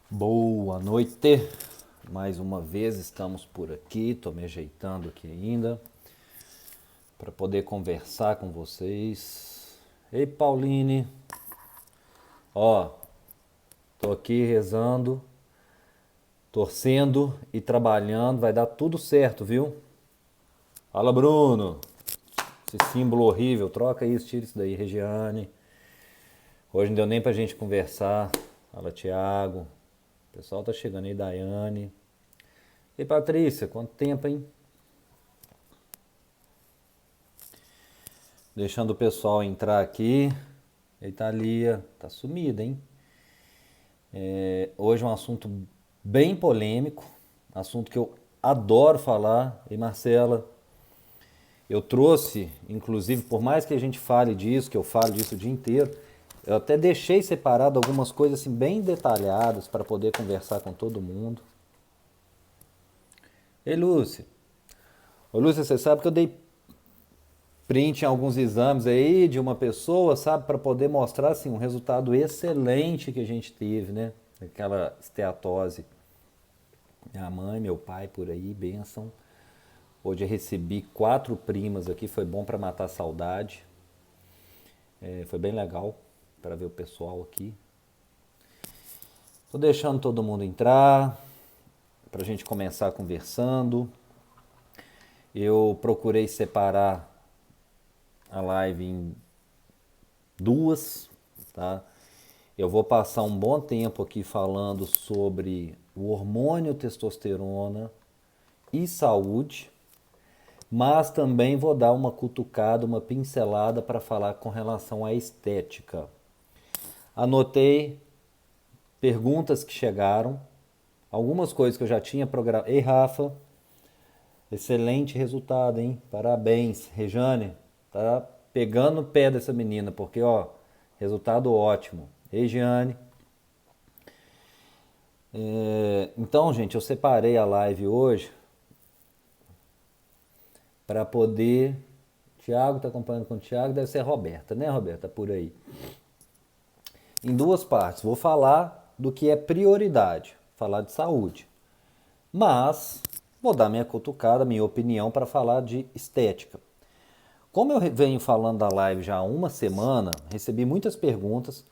Boa noite, mais uma vez estamos por aqui, tô me ajeitando aqui ainda para poder conversar com vocês. Ei Pauline, ó, tô aqui rezando, torcendo e trabalhando, vai dar tudo certo, viu? Fala Bruno, esse símbolo horrível, troca isso, tira isso daí, Regiane. Hoje não deu nem pra gente conversar. Fala Thiago, o pessoal tá chegando aí, Daiane. Ei Patrícia, quanto tempo, hein? Deixando o pessoal entrar aqui. Italia, tá sumida, hein? Hoje é um assunto bem polêmico, assunto que eu adoro falar. E Marcela, eu trouxe, inclusive, por mais que a gente fale disso, que eu falo disso o dia inteiro, eu até deixei separado algumas coisas assim bem detalhadas para poder conversar com todo mundo. Ei, Lúcia. Ô, Lúcia, você sabe que eu dei print em alguns exames aí de uma pessoa, sabe, para poder mostrar assim um resultado excelente que a gente teve, né? Aquela esteatose. Minha mãe, meu pai por aí, bênção. Hoje eu recebi 4 primas aqui, foi bom para matar a saudade. Foi bem legal para ver o pessoal aqui. Tô deixando todo mundo entrar para a gente começar conversando. Eu procurei separar a live em duas, tá? Eu vou passar um bom tempo aqui falando sobre o hormônio testosterona e saúde, mas também vou dar uma cutucada, uma pincelada para falar com relação à estética. Anotei perguntas que chegaram, algumas coisas que eu já tinha programado. Ei, Rafa, excelente resultado, hein? Parabéns. Rejane, tá pegando o pé dessa menina, porque, ó, resultado ótimo. Ei, Giane. Então, gente, eu separei a live hoje para poder. Tiago está acompanhando com o Tiago, deve ser a Roberta, né, Roberta? Por aí. Em duas partes. Vou falar do que é prioridade, falar de saúde. Mas vou dar minha cutucada, minha opinião para falar de estética. Como eu venho falando da live já há uma semana, recebi muitas perguntas.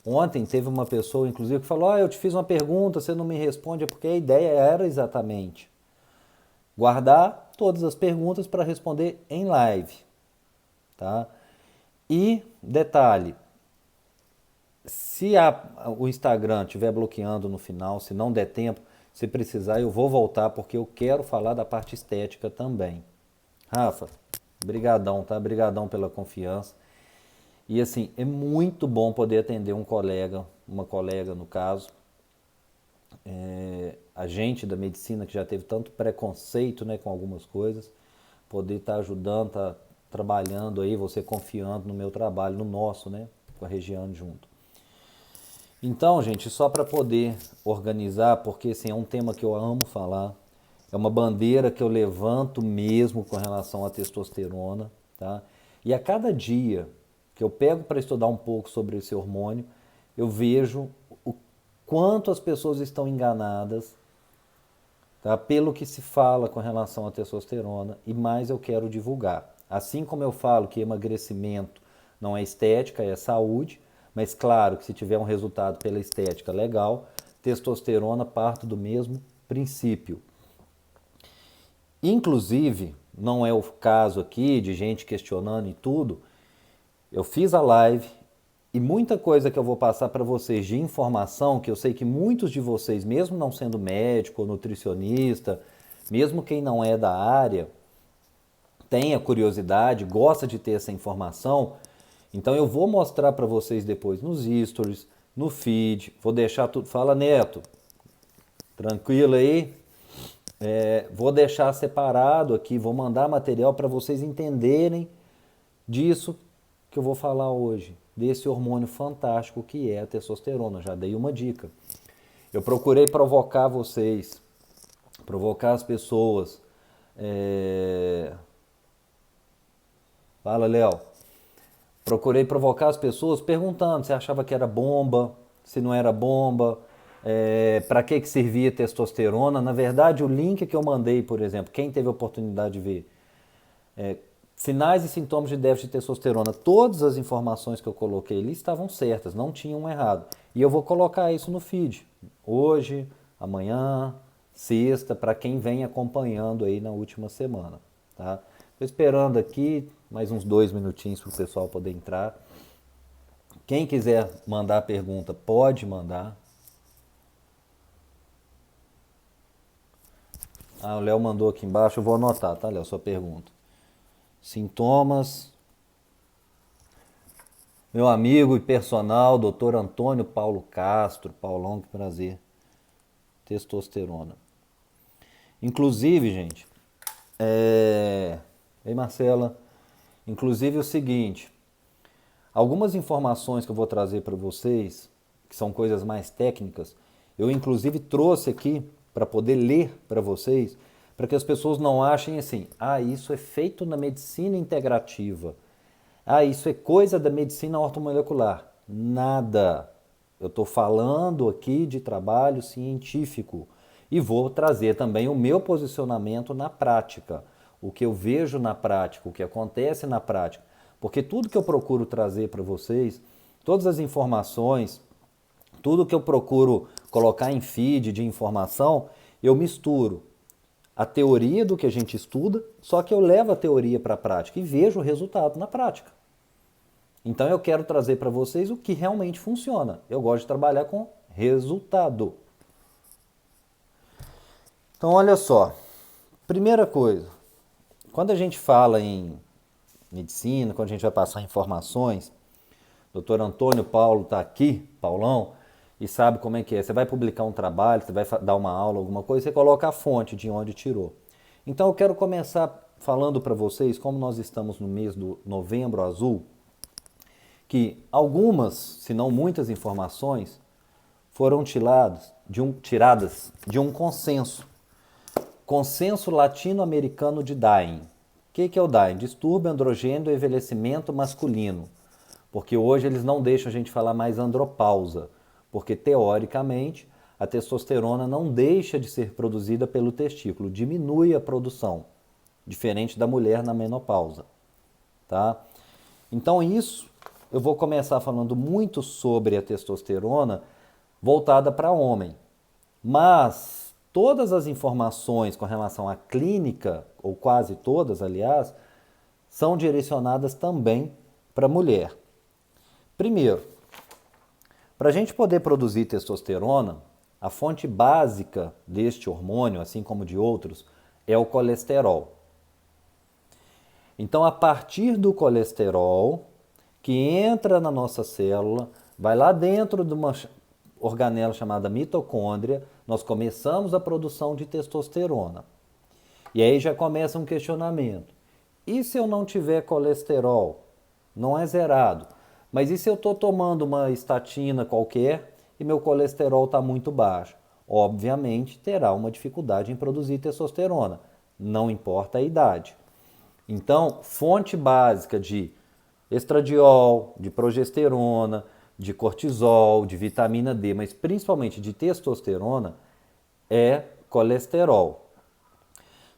Ontem teve uma pessoa, inclusive, que falou: eu te fiz uma pergunta, você não me responde, é porque a ideia era exatamente guardar todas as perguntas para responder em live, tá? E detalhe, se o Instagram estiver bloqueando no final, se não der tempo, se precisar, eu vou voltar porque eu quero falar da parte estética também. Rafa, brigadão, tá? Brigadão pela confiança. E assim, é muito bom poder atender um colega, uma colega no caso, a gente da medicina que já teve tanto preconceito, né, com algumas coisas, poder estar ajudando, estar trabalhando aí, você confiando no meu trabalho, no nosso, né, com a Regiane junto. Então, gente, só para poder organizar, porque assim, é um tema que eu amo falar, é uma bandeira que eu levanto mesmo com relação à testosterona, tá? E a cada dia que eu pego para estudar um pouco sobre esse hormônio, eu vejo o quanto as pessoas estão enganadas, tá? Pelo que se fala com relação à testosterona, e mais eu quero divulgar. Assim como eu falo que emagrecimento não é estética, é saúde, mas claro que se tiver um resultado pela estética legal, testosterona parte do mesmo princípio. Inclusive, não é o caso aqui de gente questionando e tudo, eu fiz a live e muita coisa que eu vou passar para vocês de informação, que eu sei que muitos de vocês, mesmo não sendo médico ou nutricionista, mesmo quem não é da área, tem a curiosidade, gosta de ter essa informação. Então eu vou mostrar para vocês depois nos stories, no feed, vou deixar tudo. Fala, Neto, tranquilo aí? Vou deixar separado aqui, vou mandar material para vocês entenderem disso que eu vou falar hoje, desse hormônio fantástico que é a testosterona. Já dei uma dica. Eu procurei provocar vocês, provocar as pessoas. É... Fala, Léo. Procurei provocar as pessoas perguntando se achava que era bomba, se não era bomba. Para que servia testosterona. Na verdade, o link que eu mandei, por exemplo, quem teve a oportunidade de ver, sinais e sintomas de déficit de testosterona, todas as informações que eu coloquei ali estavam certas, não tinham errado. E eu vou colocar isso no feed, hoje, amanhã, sexta, para quem vem acompanhando aí na última semana. Tá? Estou esperando aqui mais uns 2 minutinhos para o pessoal poder entrar. Quem quiser mandar pergunta, pode mandar. O Léo mandou aqui embaixo, eu vou anotar, tá, Léo, sua pergunta. Sintomas. Meu amigo e personal, Dr. Antônio Paulo Castro. Paulão, que prazer. Testosterona. Inclusive, gente, Ei, Marcela. Inclusive o seguinte, algumas informações que eu vou trazer para vocês, que são coisas mais técnicas, eu inclusive trouxe aqui para poder ler para vocês, para que as pessoas não achem assim, isso é feito na medicina integrativa. Isso é coisa da medicina ortomolecular. Nada. Eu estou falando aqui de trabalho científico e vou trazer também o meu posicionamento na prática, o que eu vejo na prática, o que acontece na prática. Porque tudo que eu procuro trazer para vocês, todas as informações, tudo que eu procuro colocar em feed de informação, eu misturo a teoria do que a gente estuda, só que eu levo a teoria para a prática e vejo o resultado na prática. Então eu quero trazer para vocês o que realmente funciona. Eu gosto de trabalhar com resultado. Então olha só, primeira coisa, quando a gente fala em medicina, quando a gente vai passar informações, o Dr. Antônio Paulo está aqui, Paulão, e sabe como é que é. Você vai publicar um trabalho, você vai dar uma aula, alguma coisa, você coloca a fonte de onde tirou. Então eu quero começar falando para vocês, como nós estamos no mês do Novembro Azul, que algumas, se não muitas informações, foram tiradas de um consenso. Consenso latino-americano de Dying. O que é o Dying? Distúrbio androgênio do envelhecimento masculino. Porque hoje eles não deixam a gente falar mais andropausa. Porque, teoricamente, a testosterona não deixa de ser produzida pelo testículo, diminui a produção, diferente da mulher na menopausa. Tá? Então, isso eu vou começar falando muito sobre a testosterona voltada para homem. Mas todas as informações com relação à clínica, ou quase todas, aliás, são direcionadas também para mulher. Primeiro, para a gente poder produzir testosterona, a fonte básica deste hormônio, assim como de outros, é o colesterol. Então, a partir do colesterol, que entra na nossa célula, vai lá dentro de uma organela chamada mitocôndria, nós começamos a produção de testosterona. E aí já começa um questionamento. E se eu não tiver colesterol? Não é zerado. Mas e se eu estou tomando uma estatina qualquer e meu colesterol está muito baixo? Obviamente terá uma dificuldade em produzir testosterona, não importa a idade. Então, fonte básica de estradiol, de progesterona, de cortisol, de vitamina D, mas principalmente de testosterona, é colesterol.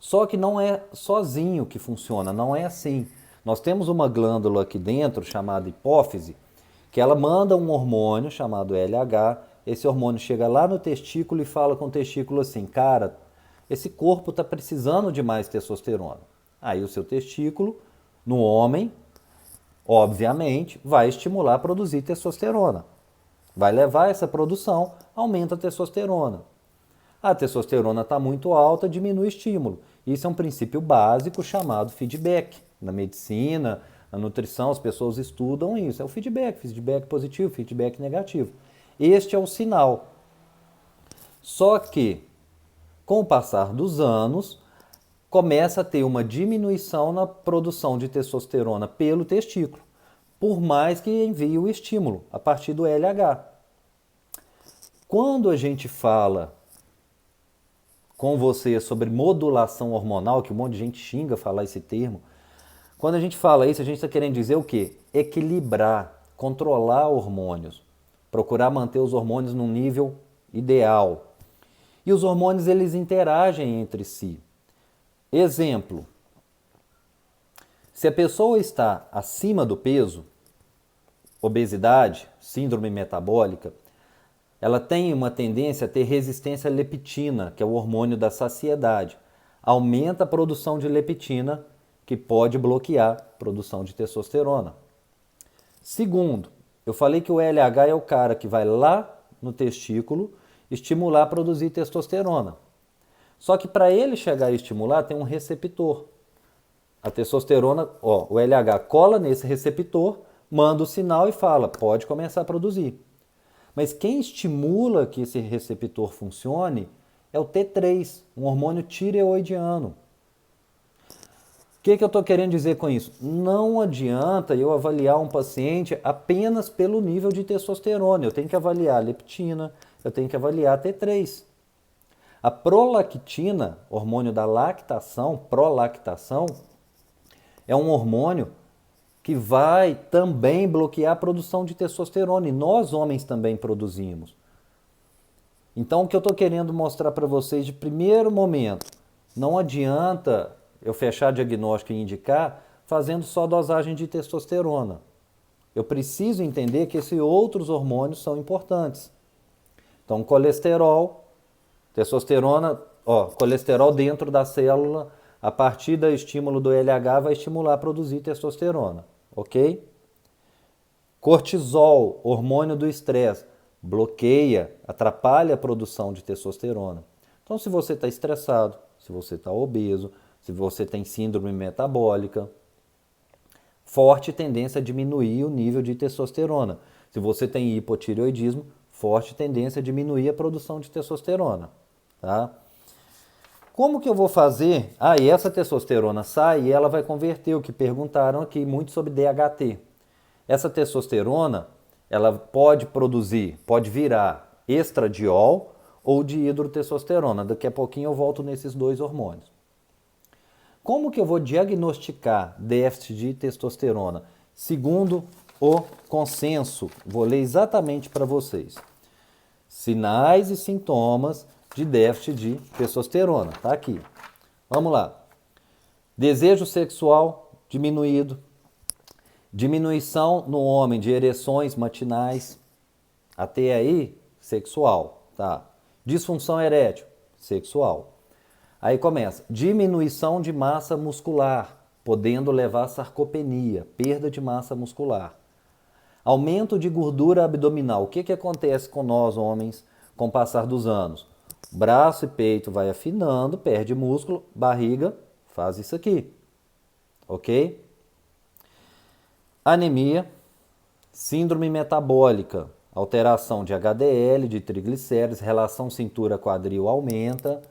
Só que não é sozinho que funciona, não é assim. Nós temos uma glândula aqui dentro, chamada hipófise, que ela manda um hormônio chamado LH, esse hormônio chega lá no testículo e fala com o testículo assim, cara, esse corpo está precisando de mais testosterona. Aí o seu testículo, no homem, obviamente, vai estimular a produzir testosterona. Vai levar essa produção, aumenta a testosterona. A testosterona está muito alta, diminui o estímulo. Isso é um princípio básico chamado feedback. Na medicina, na nutrição, as pessoas estudam isso. É o feedback positivo, feedback negativo. Este é o sinal. Só que, com o passar dos anos, começa a ter uma diminuição na produção de testosterona pelo testículo, por mais que envie o estímulo a partir do LH. Quando a gente fala com você sobre modulação hormonal, que um monte de gente xinga falar esse termo, quando a gente fala isso, a gente está querendo dizer o quê? Equilibrar, controlar hormônios, procurar manter os hormônios num nível ideal. E os hormônios eles interagem entre si. Exemplo, se a pessoa está acima do peso, obesidade, síndrome metabólica, ela tem uma tendência a ter resistência à leptina, que é o hormônio da saciedade. Aumenta a produção de leptina, que pode bloquear a produção de testosterona. Segundo, eu falei que o LH é o cara que vai lá no testículo estimular a produzir testosterona. Só que para ele chegar a estimular, tem um receptor. A testosterona, o LH cola nesse receptor, manda o sinal e fala, pode começar a produzir. Mas quem estimula que esse receptor funcione é o T3, um hormônio tireoidiano. O que eu estou querendo dizer com isso? Não adianta eu avaliar um paciente apenas pelo nível de testosterona. Eu tenho que avaliar a leptina, eu tenho que avaliar a T3. A prolactina, hormônio da lactação, prolactação, é um hormônio que vai também bloquear a produção de testosterona. E nós, homens, também produzimos. Então, o que eu estou querendo mostrar para vocês de primeiro momento, não adianta eu fechar diagnóstico e indicar fazendo só dosagem de testosterona. Eu preciso entender que esses outros hormônios são importantes. Então, colesterol, testosterona, colesterol dentro da célula, a partir do estímulo do LH, vai estimular a produzir testosterona, ok? Cortisol, hormônio do estresse, bloqueia, atrapalha a produção de testosterona. Então, se você está estressado, se você está obeso, se você tem síndrome metabólica, forte tendência a diminuir o nível de testosterona. Se você tem hipotireoidismo, forte tendência a diminuir a produção de testosterona. Tá? Como que eu vou fazer? E essa testosterona sai e ela vai converter, o que perguntaram aqui muito sobre DHT. Essa testosterona, ela pode produzir, pode virar estradiol ou dihidrotestosterona. Daqui a pouquinho eu volto nesses dois hormônios. Como que eu vou diagnosticar déficit de testosterona? Segundo o consenso, vou ler exatamente para vocês. Sinais e sintomas de déficit de testosterona. Tá aqui. Vamos lá. Desejo sexual diminuído. Diminuição no homem de ereções matinais. Até aí, sexual. Tá. Disfunção erétil, sexual. Aí começa, diminuição de massa muscular, podendo levar a sarcopenia, perda de massa muscular. Aumento de gordura abdominal. O que acontece com nós, homens, com o passar dos anos? Braço e peito vai afinando, perde músculo, barriga faz isso aqui. Ok? Anemia, síndrome metabólica, alteração de HDL, de triglicéridos, relação cintura-quadril aumenta,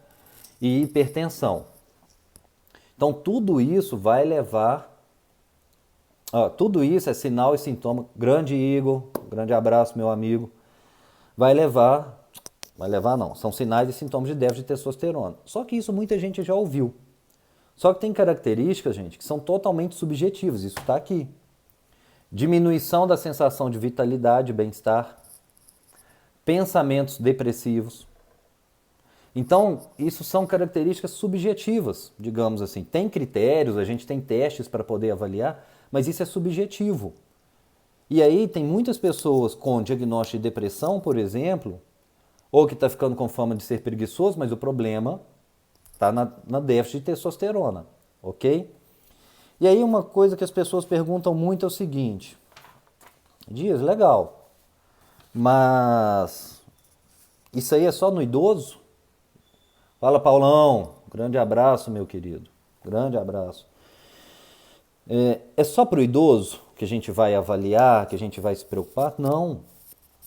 e hipertensão. Então, tudo isso vai levar... tudo isso é sinal e sintoma. Grande Igor, grande abraço, meu amigo. Vai levar não, são sinais e sintomas de déficit de testosterona. Só que isso muita gente já ouviu. Só que tem características, gente, que são totalmente subjetivas. Isso está aqui. Diminuição da sensação de vitalidade e bem-estar. Pensamentos depressivos. Então, isso são características subjetivas, digamos assim. Tem critérios, a gente tem testes para poder avaliar, mas isso é subjetivo. E aí tem muitas pessoas com diagnóstico de depressão, por exemplo, ou que está ficando com fama de ser preguiçoso, mas o problema está na déficit de testosterona, ok? E aí uma coisa que as pessoas perguntam muito é o seguinte, Dias, legal, mas isso aí é só no idoso? Fala, Paulão. Grande abraço, meu querido. Grande abraço. É só para o idoso que a gente vai avaliar, que a gente vai se preocupar? Não.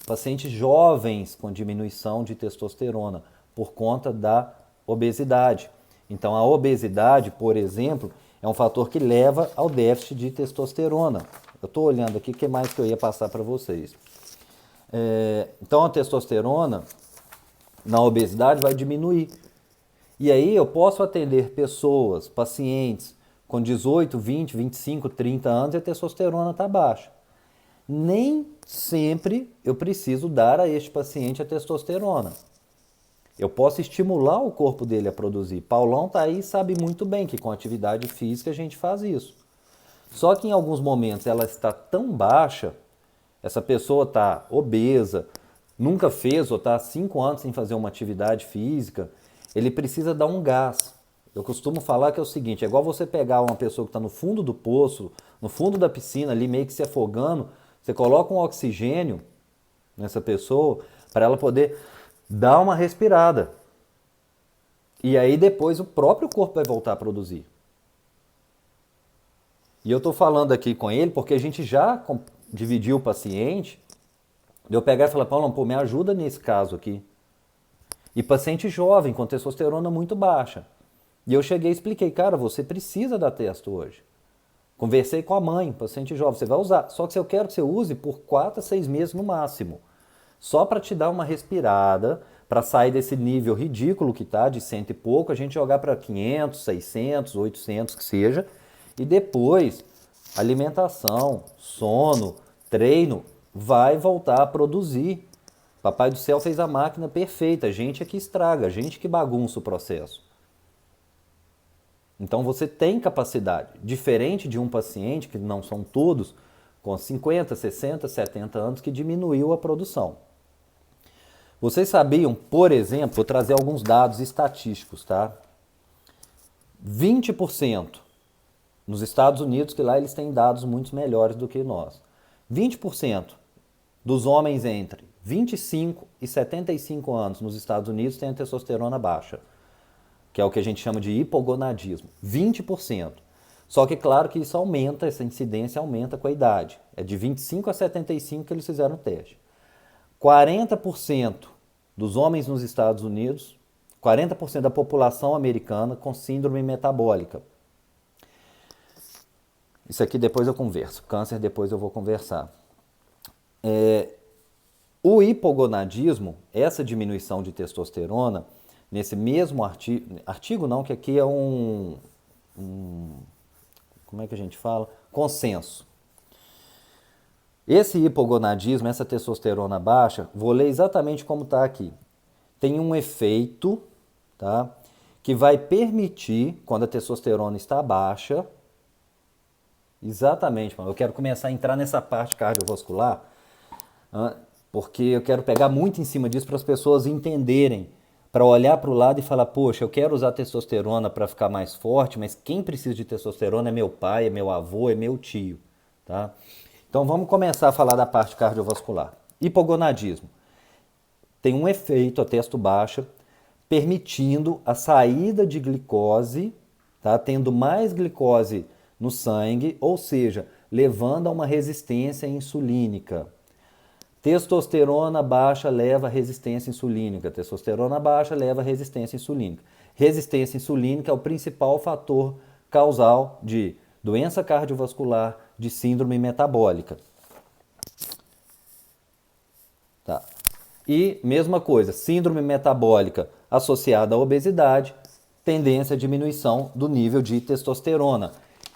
Pacientes jovens com diminuição de testosterona por conta da obesidade. Então, a obesidade, por exemplo, é um fator que leva ao déficit de testosterona. Eu estou olhando aqui o que mais que eu ia passar para vocês. Então, a testosterona na obesidade vai diminuir. E aí eu posso atender pessoas, pacientes com 18, 20, 25, 30 anos e a testosterona está baixa. Nem sempre eu preciso dar a este paciente a testosterona. Eu posso estimular o corpo dele a produzir. Paulão tá aí e sabe muito bem que com atividade física a gente faz isso. Só que em alguns momentos ela está tão baixa, essa pessoa está obesa, nunca fez ou está há 5 anos sem fazer uma atividade física, ele precisa dar um gás. Eu costumo falar que é o seguinte, é igual você pegar uma pessoa que está no fundo do poço, no fundo da piscina, ali meio que se afogando, você coloca um oxigênio nessa pessoa para ela poder dar uma respirada. E aí depois o próprio corpo vai voltar a produzir. E eu estou falando aqui com ele porque a gente já dividiu o paciente, de eu pegar e falar, Paulo, pô, me ajuda nesse caso aqui. E paciente jovem, com testosterona muito baixa. E eu cheguei e expliquei, cara, você precisa da testo hoje. Conversei com a mãe, paciente jovem, você vai usar. Só que eu quero que você use por 4 a 6 meses no máximo. Só para te dar uma respirada, para sair desse nível ridículo que tá, de 100 e pouco, a gente jogar para 500, 600, 800 que seja. E depois, alimentação, sono, treino, vai voltar a produzir. Papai do céu fez a máquina perfeita, a gente é que estraga, a gente que bagunça o processo. Então você tem capacidade, diferente de um paciente, que não são todos, com 50, 60, 70 anos, que diminuiu a produção. Vocês sabiam, por exemplo, vou trazer alguns dados estatísticos, tá? 20% nos Estados Unidos, que lá eles têm dados muito melhores do que nós. 20% dos homens entre 25 e 75 anos nos Estados Unidos têm a testosterona baixa, que é o que a gente chama de hipogonadismo. 20%. Só que claro que isso aumenta, essa incidência aumenta com a idade. É de 25 a 75 que eles fizeram o teste. 40% dos homens nos Estados Unidos, 40% da população americana com síndrome metabólica. Isso aqui depois eu converso. Câncer depois eu vou conversar. O hipogonadismo, essa diminuição de testosterona, nesse mesmo artigo não, que aqui é como é que a gente fala? Consenso. Esse hipogonadismo, essa testosterona baixa, vou ler exatamente como está aqui. Tem um efeito, tá, que vai permitir, quando a testosterona está baixa, exatamente, mano, eu quero começar a entrar nessa parte cardiovascular, porque eu quero pegar muito em cima disso para as pessoas entenderem, para olhar para o lado e falar, poxa, eu quero usar testosterona para ficar mais forte, mas quem precisa de testosterona é meu pai, é meu avô, é meu tio, tá? Então vamos começar a falar da parte cardiovascular. Hipogonadismo. Tem um efeito, a testo baixa, permitindo a saída de glicose, tá? Tendo mais glicose no sangue, ou seja, levando a uma resistência insulínica. Testosterona baixa leva a resistência insulínica. Testosterona baixa leva a resistência insulínica. Resistência insulínica é o principal fator causal de doença cardiovascular, de síndrome metabólica. Tá. E mesma coisa, síndrome metabólica associada à obesidade, tendência à diminuição do nível de testosterona.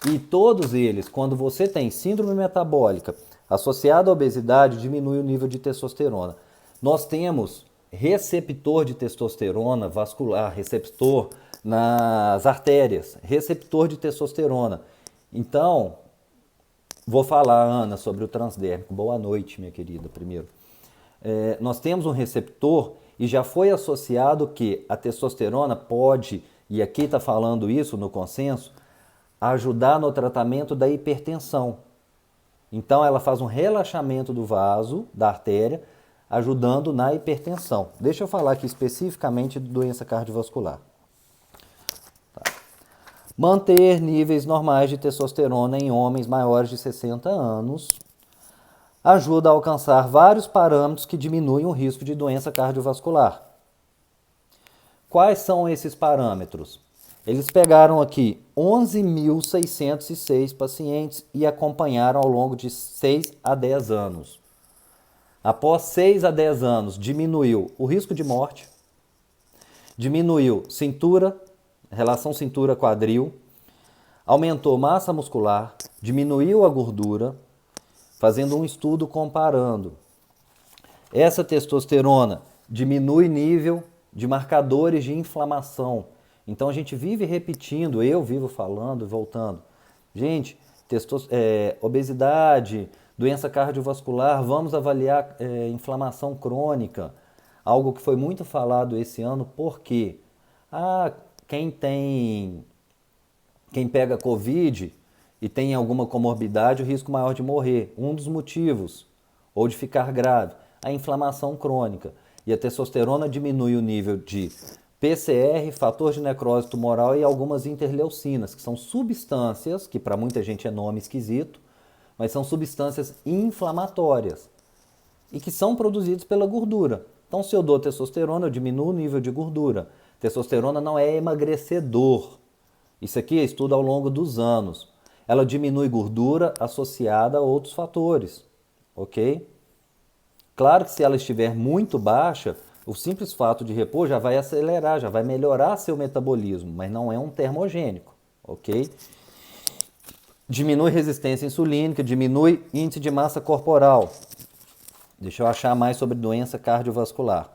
E todos eles, quando você tem síndrome metabólica associada à obesidade, diminui o nível de testosterona. Nós temos receptor de testosterona vascular, receptor nas artérias, receptor de testosterona. Então, vou falar, Ana, sobre o transdérmico. Boa noite, minha querida, primeiro. Nós temos um receptor e já foi associado que a testosterona pode, e aqui está falando isso no consenso, ajudar no tratamento da hipertensão. Então ela faz um relaxamento do vaso, da artéria, ajudando na hipertensão. Deixa eu falar aqui especificamente de doença cardiovascular. Tá. Manter níveis normais de testosterona em homens maiores de 60 anos ajuda a alcançar vários parâmetros que diminuem o risco de doença cardiovascular. Quais são esses parâmetros? Eles pegaram aqui 11.606 pacientes e acompanharam ao longo de 6 a 10 anos. Após 6 a 10 anos, diminuiu o risco de morte, diminuiu cintura, relação cintura-quadril, aumentou massa muscular, diminuiu a gordura, fazendo um estudo comparando. Essa testosterona diminui nível de marcadores de inflamação. Então a gente vive repetindo, eu vivo falando e voltando. Gente, obesidade, doença cardiovascular, vamos avaliar inflamação crônica. Algo que foi muito falado esse ano, por quê? Quem pega Covid e tem alguma comorbidade, o risco maior de morrer. Um dos motivos, ou de ficar grave, a inflamação crônica. E a testosterona diminui o nível de PCR, fator de necrose tumoral e algumas interleucinas, que são substâncias, que para muita gente é nome esquisito, mas são substâncias inflamatórias e que são produzidas pela gordura. Então, se eu dou testosterona, eu diminuo o nível de gordura. Testosterona não é emagrecedor. Isso aqui é estudo ao longo dos anos. Ela diminui gordura associada a outros fatores, ok? Claro que se ela estiver muito baixa, o simples fato de repor já vai acelerar, já vai melhorar seu metabolismo, mas não é um termogênico, ok? Diminui resistência insulínica, diminui índice de massa corporal. Deixa eu achar mais sobre doença cardiovascular.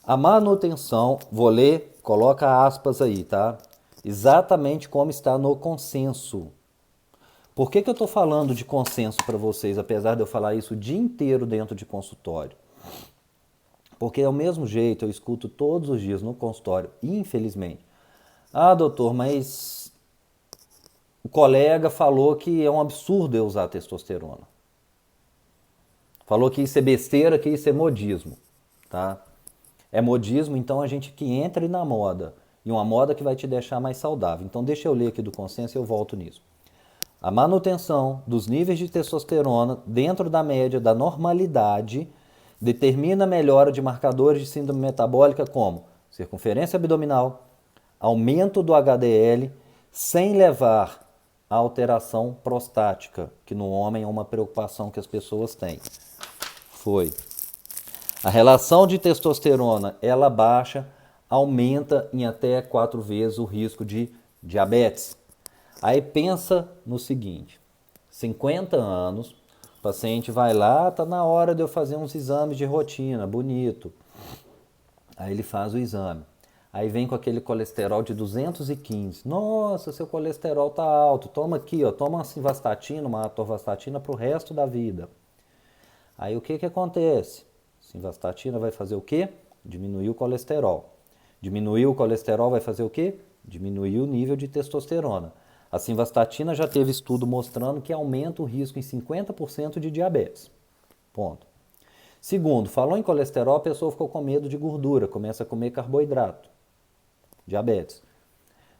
A manutenção, vou ler, coloca aspas aí, tá? Exatamente como está no consenso. Por que eu estou falando de consenso para vocês, apesar de eu falar isso o dia inteiro dentro de consultório? Porque é o mesmo jeito, eu escuto todos os dias no consultório, infelizmente. Doutor, mas o colega falou que é um absurdo eu usar testosterona. Falou que isso é besteira, que isso é modismo, tá? É modismo, então a gente que entre na moda, e uma moda que vai te deixar mais saudável. Então deixa eu ler aqui do consenso e eu volto nisso. A manutenção dos níveis de testosterona dentro da média da normalidade determina a melhora de marcadores de síndrome metabólica como circunferência abdominal, aumento do HDL, sem levar à alteração prostática, que no homem é uma preocupação que as pessoas têm. A relação de testosterona, ela baixa, aumenta em até 4 vezes o risco de diabetes. Aí pensa no seguinte, 50 anos, o paciente vai lá, tá na hora de eu fazer uns exames de rotina, bonito. Aí ele faz o exame. Aí vem com aquele colesterol de 215. Nossa, seu colesterol tá alto. Toma aqui, ó, toma uma simvastatina, uma atorvastatina para o resto da vida. Aí o que acontece? Simvastatina vai fazer o quê? Diminuir o colesterol. Diminuir o colesterol vai fazer o quê? Diminuir o nível de testosterona. A simvastatina já teve estudo mostrando que aumenta o risco em 50% de diabetes. Ponto. Segundo, falou em colesterol, a pessoa ficou com medo de gordura, começa a comer carboidrato. Diabetes.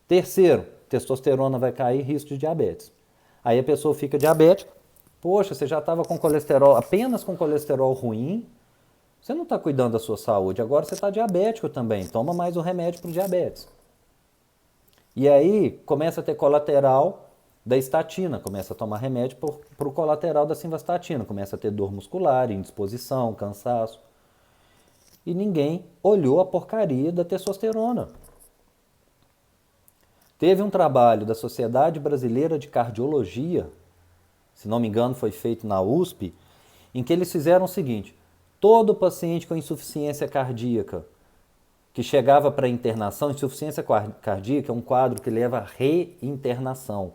Terceiro, testosterona vai cair, risco de diabetes. Aí a pessoa fica diabética. Poxa, você já estava com colesterol, apenas com colesterol ruim, você não está cuidando da sua saúde, agora você está diabético também, toma mais um remédio para o diabetes. E aí começa a ter colateral da estatina, começa a tomar remédio para o colateral da simvastatina, começa a ter dor muscular, indisposição, cansaço. E ninguém olhou a porcaria da testosterona. Teve um trabalho da Sociedade Brasileira de Cardiologia, se não me engano foi feito na USP, em que eles fizeram o seguinte, todo paciente com insuficiência cardíaca que chegava para internação, insuficiência cardíaca é um quadro que leva a reinternação.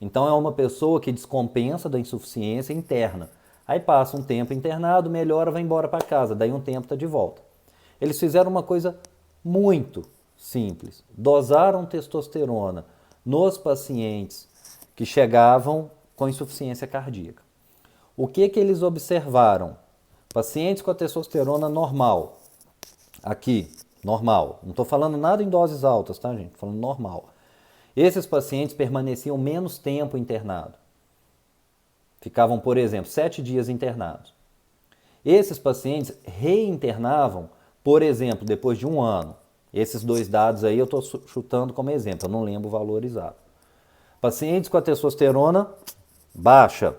Então é uma pessoa que descompensa da insuficiência interna. Aí passa um tempo internado, melhora, vai embora para casa, daí um tempo está de volta. Eles fizeram uma coisa muito simples. Dosaram testosterona nos pacientes que chegavam com insuficiência cardíaca. O que eles observaram? Pacientes com a testosterona normal, aqui, normal, não estou falando nada em doses altas, tá, gente? Estou falando normal. Esses pacientes permaneciam menos tempo internados. Ficavam, por exemplo, 7 dias internados. Esses pacientes reinternavam, por exemplo, depois de 1 ano. Esses 2 dados aí eu estou chutando como exemplo, eu não lembro o valor exato. Pacientes com a testosterona baixa.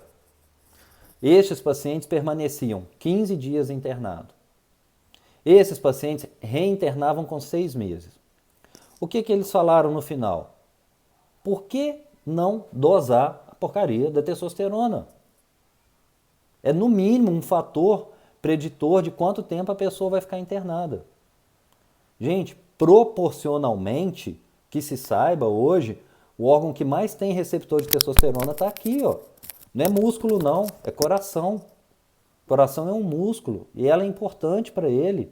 Estes pacientes permaneciam 15 dias internados. Esses pacientes reinternavam com 6 meses. O que eles falaram no final? Por que não dosar a porcaria da testosterona? É no mínimo um fator preditor de quanto tempo a pessoa vai ficar internada. Gente, proporcionalmente, que se saiba hoje, o órgão que mais tem receptor de testosterona está aqui, ó. Não é músculo não, é coração. O coração é um músculo e ela é importante para ele.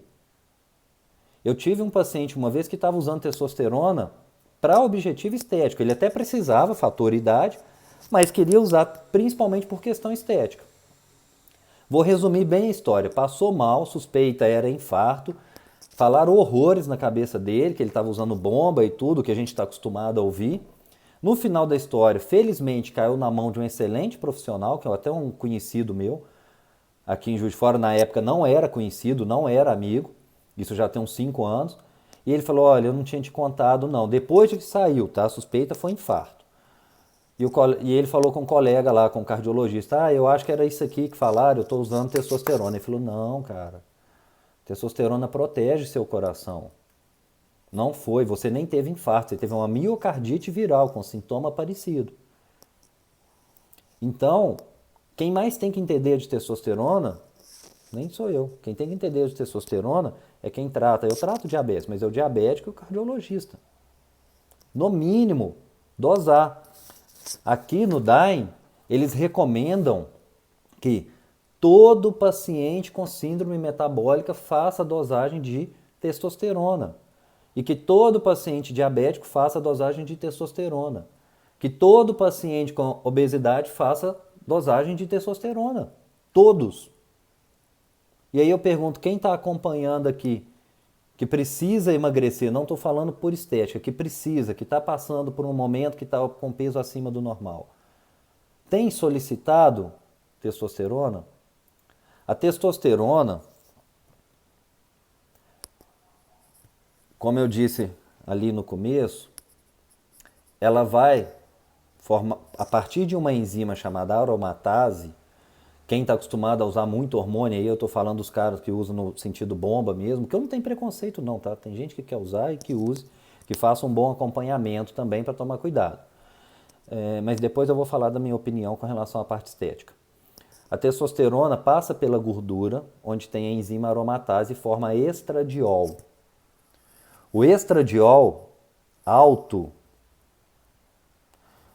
Eu tive um paciente uma vez que estava usando testosterona para objetivo estético. Ele até precisava, fator idade, mas queria usar principalmente por questão estética. Vou resumir bem a história. Passou mal, suspeita era infarto. Falaram horrores na cabeça dele, que ele estava usando bomba e tudo, que a gente está acostumado a ouvir. No final da história, felizmente, caiu na mão de um excelente profissional, que é até um conhecido meu, aqui em Juiz de Fora, na época não era conhecido, não era amigo, isso já tem uns 5 anos. E ele falou, olha, eu não tinha te contado não. Depois de que saiu, tá? A suspeita foi infarto. E ele falou com um colega lá, com um cardiologista, eu acho que era isso aqui que falaram, eu estou usando testosterona. Ele falou, não, cara, testosterona protege seu coração. Não foi, você nem teve infarto, você teve uma miocardite viral com sintoma parecido. Então, quem mais tem que entender de testosterona, nem sou eu. Quem tem que entender de testosterona é quem trata. Eu trato diabetes, mas é o diabético e o cardiologista. No mínimo, dosar. Aqui no DAIM, eles recomendam que todo paciente com síndrome metabólica faça a dosagem de testosterona. E que todo paciente diabético faça a dosagem de testosterona. Que todo paciente com obesidade faça dosagem de testosterona. Todos. E aí eu pergunto, quem está acompanhando aqui, que precisa emagrecer, não estou falando por estética, que precisa, que está passando por um momento que está com peso acima do normal, tem solicitado testosterona? A testosterona, como eu disse ali no começo, ela vai formar, a partir de uma enzima chamada aromatase. Quem está acostumado a usar muito hormônio, aí eu estou falando dos caras que usam no sentido bomba mesmo, que eu não tenho preconceito não, tá? Tem gente que quer usar e que use, que faça um bom acompanhamento também para tomar cuidado. Mas depois eu vou falar da minha opinião com relação à parte estética. A testosterona passa pela gordura, onde tem a enzima aromatase e forma estradiol. O estradiol alto,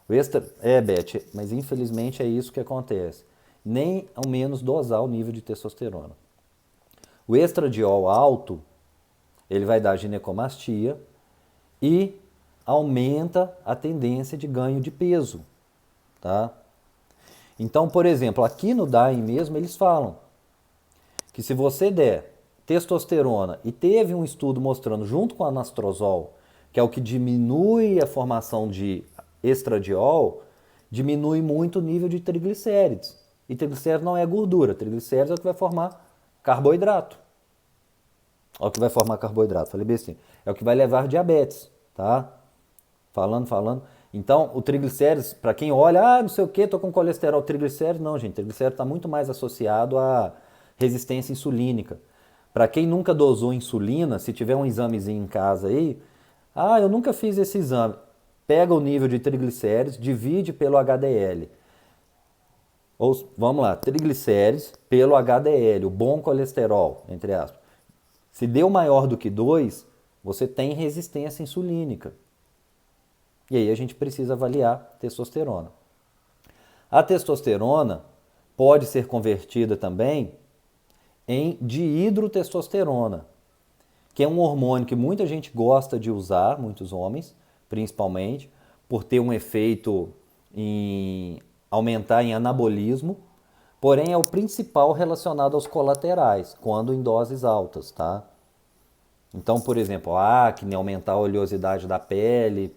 Beth, mas infelizmente é isso que acontece. Nem ao menos dosar o nível de testosterona. O estradiol alto, ele vai dar ginecomastia e aumenta a tendência de ganho de peso, tá? Então, por exemplo, aqui no DAIM mesmo eles falam que se você der testosterona e teve um estudo mostrando junto com a anastrozol, que é o que diminui a formação de estradiol, diminui muito o nível de triglicérides. E triglicéridos não é gordura, triglicéridos é o que vai formar carboidrato. É o que vai formar carboidrato, falei bem assim. É o que vai levar diabetes, tá? Falando. Então, o triglicéridos, para quem olha, não sei o que, tô com colesterol, triglicéridos, não, gente, triglicéridos está muito mais associado à resistência insulínica. Para quem nunca dosou insulina, se tiver um examezinho em casa aí, eu nunca fiz esse exame. Pega o nível de triglicéridos, divide pelo HDL. Vamos lá, triglicéridos pelo HDL, o bom colesterol, entre aspas. Se deu maior do que 2, você tem resistência insulínica. E aí a gente precisa avaliar testosterona. A testosterona pode ser convertida também em dihidrotestosterona, que é um hormônio que muita gente gosta de usar, muitos homens, principalmente, por ter um efeito em aumentar em anabolismo, porém é o principal relacionado aos colaterais, quando em doses altas, tá? Então, por exemplo, acne, aumentar a oleosidade da pele,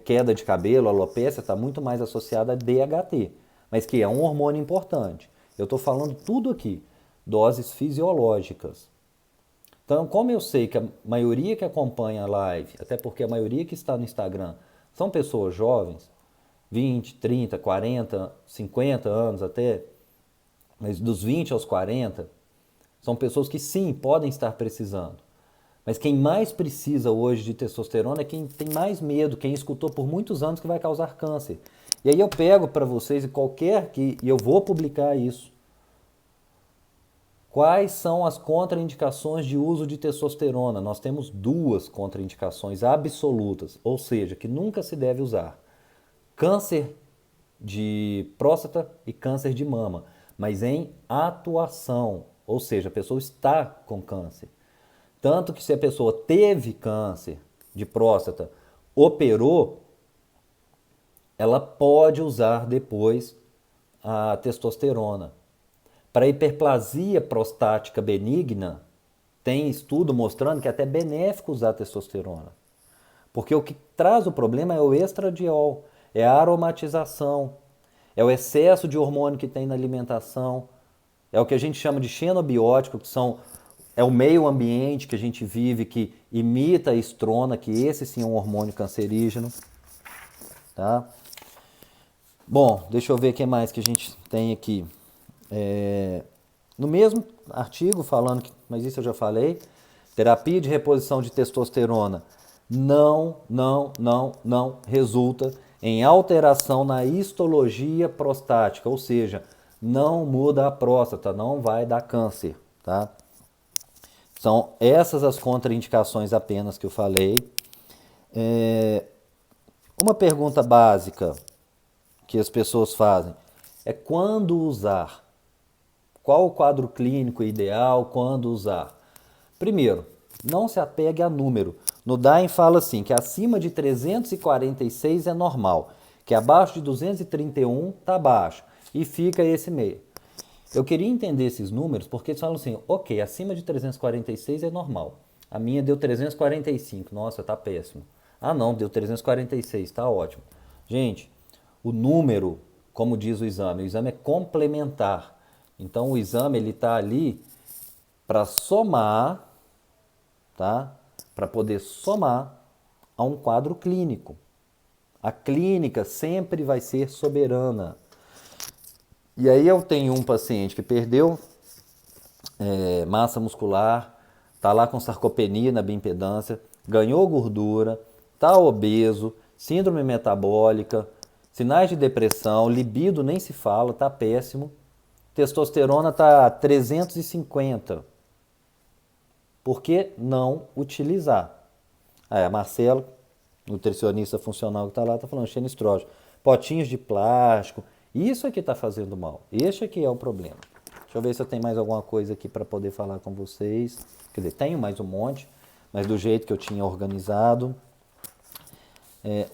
queda de cabelo, alopecia, está muito mais associada a DHT, mas que é um hormônio importante. Eu estou falando tudo aqui, doses fisiológicas. Então, como eu sei que a maioria que acompanha a live, até porque a maioria que está no Instagram, são pessoas jovens, 20, 30, 40, 50 anos até, mas dos 20 aos 40, são pessoas que sim, podem estar precisando. Mas quem mais precisa hoje de testosterona é quem tem mais medo, quem escutou por muitos anos que vai causar câncer. E aí eu pego para vocês e eu vou publicar isso. Quais são as contraindicações de uso de testosterona? Nós temos duas contraindicações absolutas, ou seja, que nunca se deve usar. Câncer de próstata e câncer de mama, mas em atuação, ou seja, a pessoa está com câncer. Tanto que se a pessoa teve câncer de próstata, operou, ela pode usar depois a testosterona. Para hiperplasia prostática benigna, tem estudo mostrando que é até benéfico usar testosterona. Porque o que traz o problema é o estradiol, é a aromatização, é o excesso de hormônio que tem na alimentação, é o que a gente chama de xenobiótico, é o meio ambiente que a gente vive, que imita a estrona, que esse sim é um hormônio cancerígeno. Tá? Bom, deixa eu ver o que mais que a gente tem aqui. No mesmo artigo, mas isso eu já falei, terapia de reposição de testosterona não resulta em alteração na histologia prostática, ou seja, não muda a próstata, não vai dar câncer, tá? São essas as contraindicações apenas que eu falei. Uma pergunta básica que as pessoas fazem é quando usar? Qual o quadro clínico ideal, quando usar? Primeiro, não se apegue a número. No DAIM fala assim, que acima de 346 é normal, que abaixo de 231 está baixo, e fica esse meio. Eu queria entender esses números, porque eles falam assim, ok, acima de 346 é normal. A minha deu 345, nossa, tá péssimo. Ah não, deu 346, tá ótimo. Gente, o número, como diz o exame é complementar. Então o exame ele está ali para somar, tá? Para poder somar a um quadro clínico. A clínica sempre vai ser soberana. E aí eu tenho um paciente que perdeu massa muscular, está lá com sarcopenia na bioimpedância, ganhou gordura, está obeso, síndrome metabólica, sinais de depressão, libido nem se fala, está péssimo. Testosterona está 350. Por que não utilizar? A Marcelo, nutricionista funcional que está lá, está falando xenestrógeno. Potinhos de plástico. Isso aqui está fazendo mal. Este aqui é o problema. Deixa eu ver se eu tenho mais alguma coisa aqui para poder falar com vocês. Quer dizer, tenho mais um monte, mas do jeito que eu tinha organizado.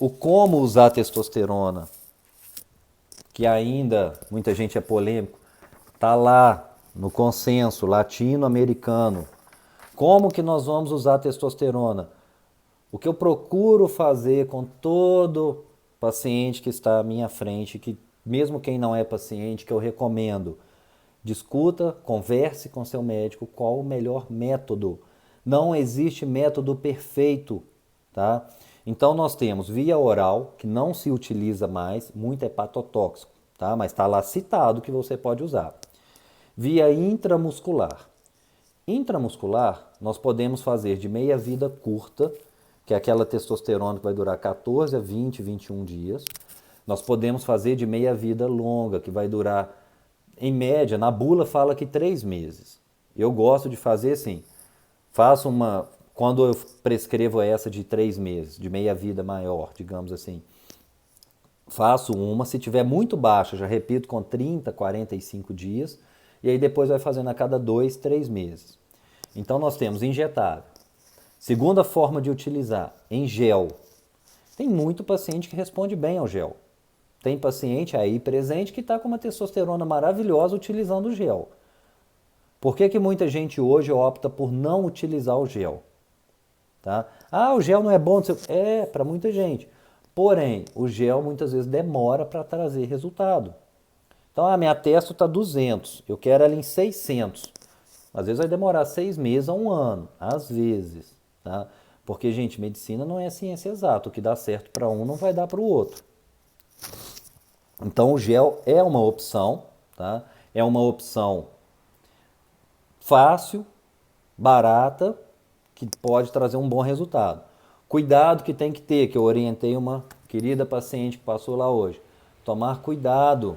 O como usar testosterona, que ainda muita gente é polêmico, está lá no consenso latino-americano. Como que nós vamos usar testosterona? O que eu procuro fazer com todo paciente que está à minha frente, que mesmo quem não é paciente, que eu recomendo, discuta, converse com seu médico qual o melhor método. Não existe método perfeito, tá? Então nós temos via oral, que não se utiliza mais, muito hepatotóxico, tá? Mas está lá citado que você pode usar. Via intramuscular. Intramuscular, nós podemos fazer de meia-vida curta, que é aquela testosterona que vai durar 14 a 20, 21 dias. Nós podemos fazer de meia-vida longa, que vai durar, em média, na bula fala que 3 meses. Eu gosto de fazer assim, quando eu prescrevo essa de 3 meses, de meia-vida maior, digamos assim, faço uma, se tiver muito baixa, já repito com 30, 45 dias, e aí depois vai fazendo a cada 2, 3 meses. Então nós temos injetável. Segunda forma de utilizar, em gel. Tem muito paciente que responde bem ao gel. Tem paciente aí presente que está com uma testosterona maravilhosa utilizando o gel. Por que muita gente hoje opta por não utilizar o gel? Tá? Ah, o gel não é bom? É, para muita gente. Porém, o gel muitas vezes demora para trazer resultado. Então, a minha testo está 200, eu quero ela em 600. Às vezes vai demorar 6 meses a 1 ano, às vezes. Tá? Porque, gente, medicina não é ciência exata. O que dá certo para um não vai dar para o outro. Então, o gel é uma opção, tá? É uma opção fácil, barata, que pode trazer um bom resultado. Cuidado que tem que ter, que eu orientei uma querida paciente que passou lá hoje. tomar cuidado,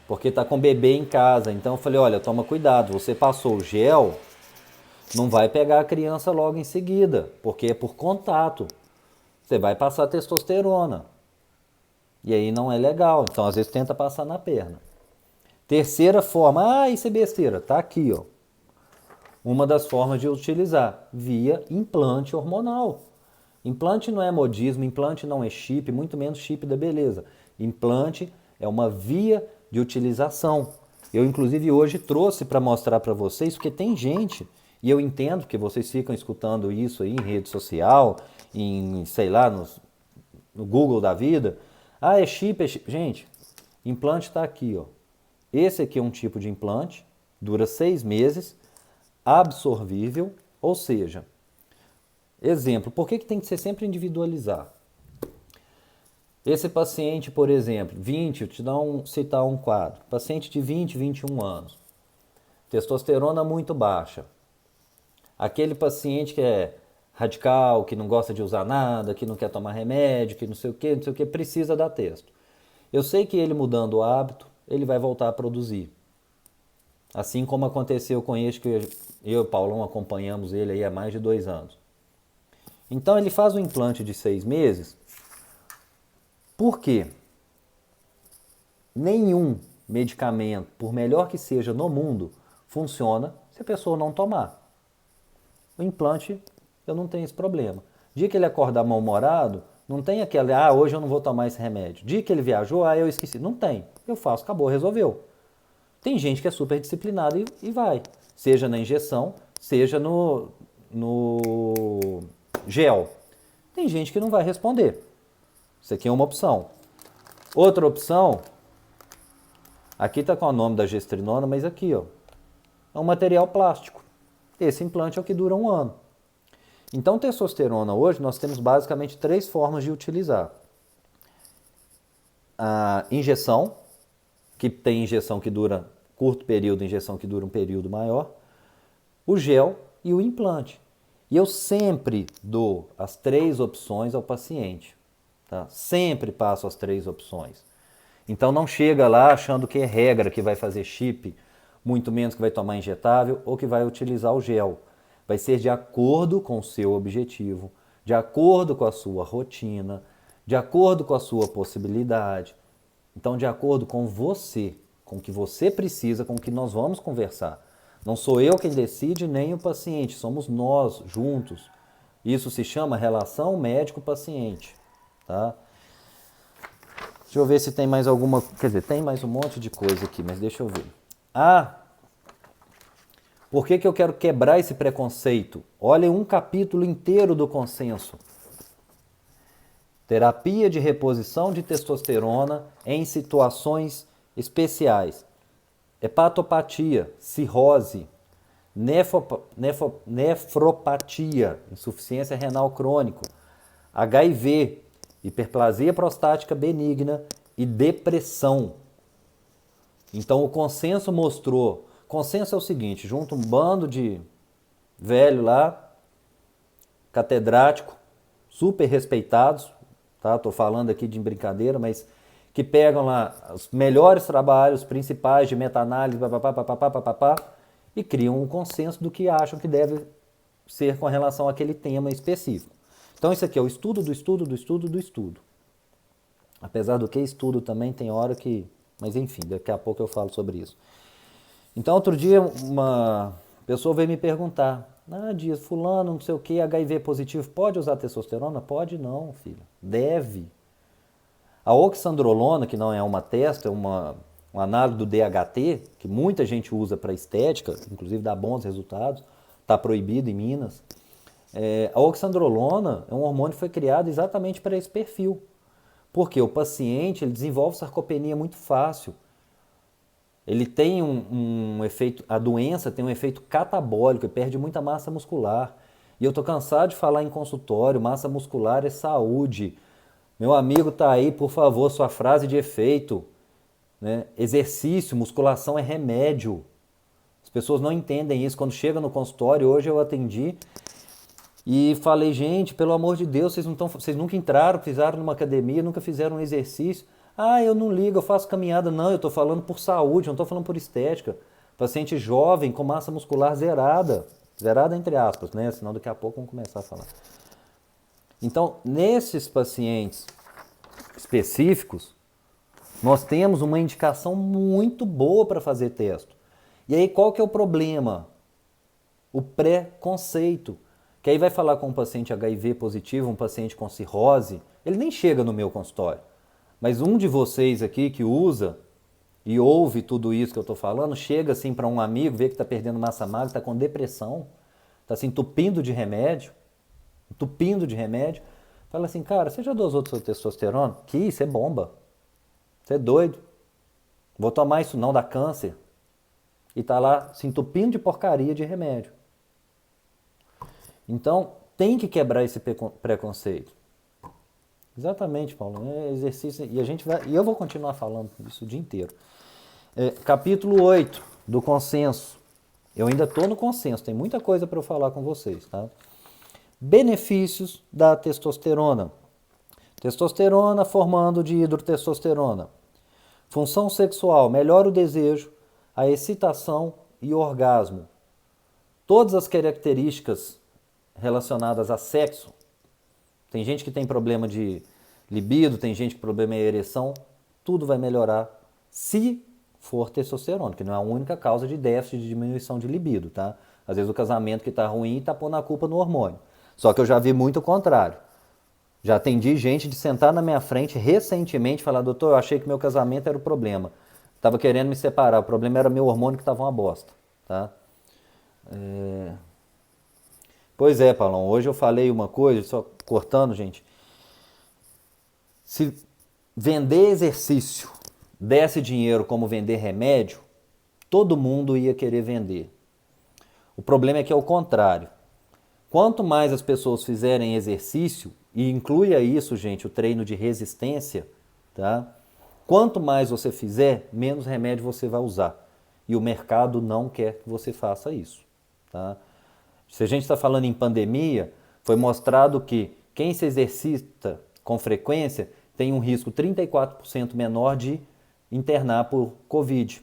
porque tá com bebê em casa. Então eu falei, olha, toma cuidado, você passou o gel, não vai pegar a criança logo em seguida, porque é por contato. Você vai passar testosterona. E aí não é legal. Então às vezes tenta passar na perna. Terceira forma, isso é besteira, tá aqui, ó. Uma das formas de utilizar, via implante hormonal. Implante não é modismo, implante não é chip, muito menos chip da beleza. Implante é uma via de utilização. Eu, inclusive, hoje trouxe para mostrar para vocês, porque tem gente, e eu entendo que vocês ficam escutando isso aí em rede social, em, sei lá, no Google da vida. É chip, é chip. Gente, implante está aqui, ó. Esse aqui é um tipo de implante, dura 6 meses, absorvível, ou seja, exemplo, por que tem que ser sempre individualizar? Esse paciente, por exemplo, 20, citar um quadro, paciente de 20, 21 anos, testosterona muito baixa. Aquele paciente que é radical, que não gosta de usar nada, que não quer tomar remédio, que não sei o que, precisa da testo. Eu sei que ele mudando o hábito, ele vai voltar a produzir. Assim como aconteceu com este que eu e o Paulão acompanhamos ele aí há mais de 2 anos. Então ele faz um implante de 6 meses. Por quê? Nenhum medicamento, por melhor que seja no mundo, funciona se a pessoa não tomar. O implante, eu não tenho esse problema. Dia que ele acordar mal-humorado, não tem aquele, hoje eu não vou tomar esse remédio. Dia que ele viajou, eu esqueci. Não tem. Eu faço, acabou, resolveu. Tem gente que é super disciplinada e vai. Seja na injeção, seja no gel. Tem gente que não vai responder. Isso aqui é uma opção. Outra opção, aqui está com o nome da gestrinona, mas aqui, ó, é um material plástico. Esse implante é o que dura 1 ano. Então, testosterona hoje nós temos basicamente 3 formas de utilizar. A injeção, que tem injeção que dura curto período, injeção que dura um período maior, o gel e o implante. E eu sempre dou as 3 opções ao paciente. Tá? Sempre passo as 3 opções. Então não chega lá achando que é regra que vai fazer chip, muito menos que vai tomar injetável ou que vai utilizar o gel. Vai ser de acordo com o seu objetivo, de acordo com a sua rotina, de acordo com a sua possibilidade. Então, de acordo com você, com o que você precisa, com o que nós vamos conversar. Não sou eu quem decide, nem o paciente, somos nós juntos. Isso se chama relação médico-paciente. Tá? Deixa eu ver se tem mais alguma... Quer dizer, tem mais um monte de coisa aqui, mas deixa eu ver. Por que eu quero quebrar esse preconceito? Olha um capítulo inteiro do consenso. Terapia de reposição de testosterona em situações especiais. Hepatopatia, cirrose, nefropatia, insuficiência renal crônica, HIV, hiperplasia prostática benigna e depressão. Então o consenso mostrou... Consenso é o seguinte, junta um bando de velho lá, catedrático, super respeitados, tá? Tô falando aqui de brincadeira, mas que pegam lá os melhores trabalhos principais de meta-análise, e criam um consenso do que acham que deve ser com relação àquele tema específico. Então isso aqui é o estudo do estudo do estudo do estudo. Apesar do que estudo também tem hora que... Mas enfim, daqui a pouco eu falo sobre isso. Então outro dia uma pessoa veio me perguntar, Dias, fulano, não sei o que, HIV positivo, pode usar testosterona? Pode não, filho. Deve. A oxandrolona, que não é uma testo, é um análogo do DHT, que muita gente usa para estética, inclusive dá bons resultados, está proibido em Minas. A oxandrolona é um hormônio que foi criado exatamente para esse perfil. Porque o paciente ele desenvolve sarcopenia muito fácil. Ele tem um efeito, a doença tem um efeito catabólico, ele perde muita massa muscular. E eu estou cansado de falar em consultório, massa muscular é saúde. Meu amigo está aí, por favor, sua frase de efeito. Né? Exercício, musculação é remédio. As pessoas não entendem isso. Quando chega no consultório, hoje eu atendi e falei, gente, pelo amor de Deus, vocês nunca entraram, pisaram numa academia, nunca fizeram um exercício. Ah, eu não ligo, eu faço caminhada. Não, eu estou falando por saúde, não estou falando por estética. Paciente jovem com massa muscular zerada. Zerada entre aspas, né? Senão daqui a pouco vamos começar a falar. Então, nesses pacientes específicos, nós temos uma indicação muito boa para fazer testo. E aí, qual que é o problema? O preconceito. Que aí vai falar com um paciente HIV positivo, um paciente com cirrose, ele nem chega no meu consultório. Mas um de vocês aqui que usa e ouve tudo isso que eu estou falando, chega assim para um amigo, vê que está perdendo massa magra, está com depressão, está se entupindo de remédio, fala assim, cara, você já dosou do seu testosterona? Que isso é bomba. Você é doido. Vou tomar isso não, dá câncer. E tá lá se entupindo de porcaria de remédio. Então, tem que quebrar esse preconceito. Exatamente, Paulo. É exercício. E eu vou continuar falando isso o dia inteiro. Capítulo 8 do consenso. Eu ainda estou no consenso, tem muita coisa para eu falar com vocês, tá? Benefícios da testosterona. Testosterona formando de hidrotestosterona. Função sexual, melhora o desejo, a excitação e o orgasmo. Todas as características relacionadas a sexo. Tem gente que tem problema de libido, tem gente que problema é ereção. Tudo vai melhorar se for testosterona, que não é a única causa de déficit de diminuição de libido, tá? Às vezes o casamento que está ruim está pondo a culpa no hormônio. Só que eu já vi muito o contrário. Já atendi gente de sentar na minha frente recentemente e falar, doutor, eu achei que meu casamento era o problema. Estava querendo me separar, o problema era meu hormônio que estava uma bosta, tá? Pois é, Paulão, hoje eu falei uma coisa, só cortando, gente. Se vender exercício desse dinheiro como vender remédio, todo mundo ia querer vender. O problema é que é o contrário. Quanto mais as pessoas fizerem exercício, e inclua isso, gente, o treino de resistência, tá? Quanto mais você fizer, menos remédio você vai usar. E o mercado não quer que você faça isso, tá? Se a gente está falando em pandemia, foi mostrado que quem se exercita com frequência tem um risco 34% menor de internar por Covid.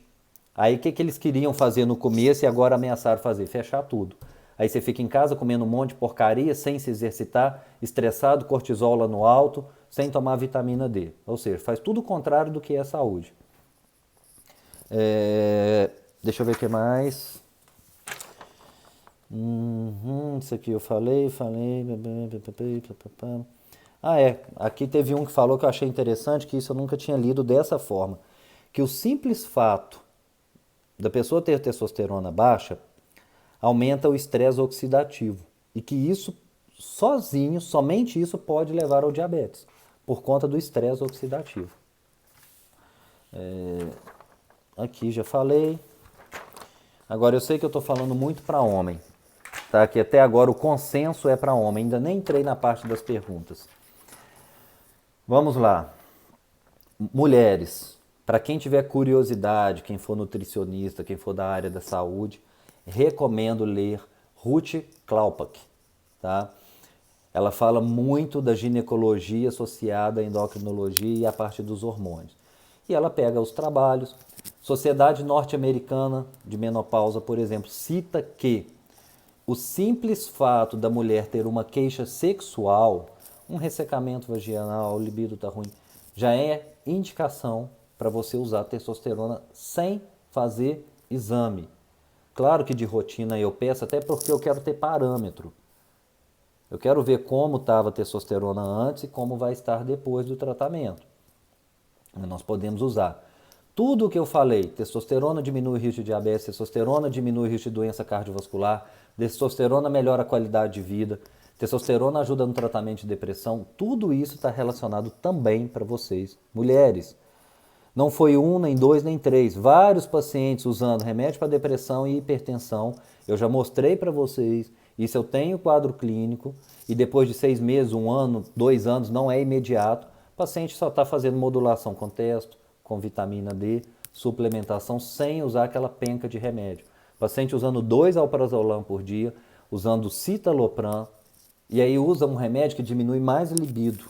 Aí o que eles queriam fazer no começo e agora ameaçaram fazer? Fechar tudo. Aí você fica em casa comendo um monte de porcaria, sem se exercitar, estressado, cortisol lá no alto, sem tomar vitamina D. Ou seja, faz tudo o contrário do que é saúde. Deixa eu ver o que mais. Isso aqui eu falei. Aqui teve um que falou que eu achei interessante, que isso eu nunca tinha lido dessa forma. Que o simples fato da pessoa ter testosterona baixa aumenta o estresse oxidativo. E que isso sozinho, somente isso pode levar ao diabetes, por conta do estresse oxidativo. Aqui já falei. Agora eu sei que eu estou falando muito para homem, tá? Que até agora o consenso é para homem, ainda nem entrei na parte das perguntas. Vamos lá. Mulheres, para quem tiver curiosidade, quem for nutricionista, quem for da área da saúde, recomendo ler Ruth Klaupak, tá? Ela fala muito da ginecologia associada à endocrinologia e à parte dos hormônios. E ela pega os trabalhos. Sociedade Norte-Americana de Menopausa, por exemplo, cita que o simples fato da mulher ter uma queixa sexual, um ressecamento vaginal, o libido está ruim, já é indicação para você usar testosterona sem fazer exame. Claro que de rotina eu peço, até porque eu quero ter parâmetro. Eu quero ver como estava a testosterona antes e como vai estar depois do tratamento. Nós podemos usar. Tudo o que eu falei, testosterona diminui o risco de diabetes, testosterona diminui o risco de doença cardiovascular, testosterona melhora a qualidade de vida, testosterona ajuda no tratamento de depressão, tudo isso está relacionado também para vocês, mulheres. Não foi um, nem dois, nem três. Vários pacientes usando remédio para depressão e hipertensão. Eu já mostrei para vocês. Isso eu tenho quadro clínico. E depois de 6 meses, 1 ano, 2 anos, não é imediato. O paciente só está fazendo modulação com testo, com vitamina D, suplementação, sem usar aquela penca de remédio. O paciente usando 2 alprazolam por dia, usando citalopram. E aí usa um remédio que diminui mais a libido.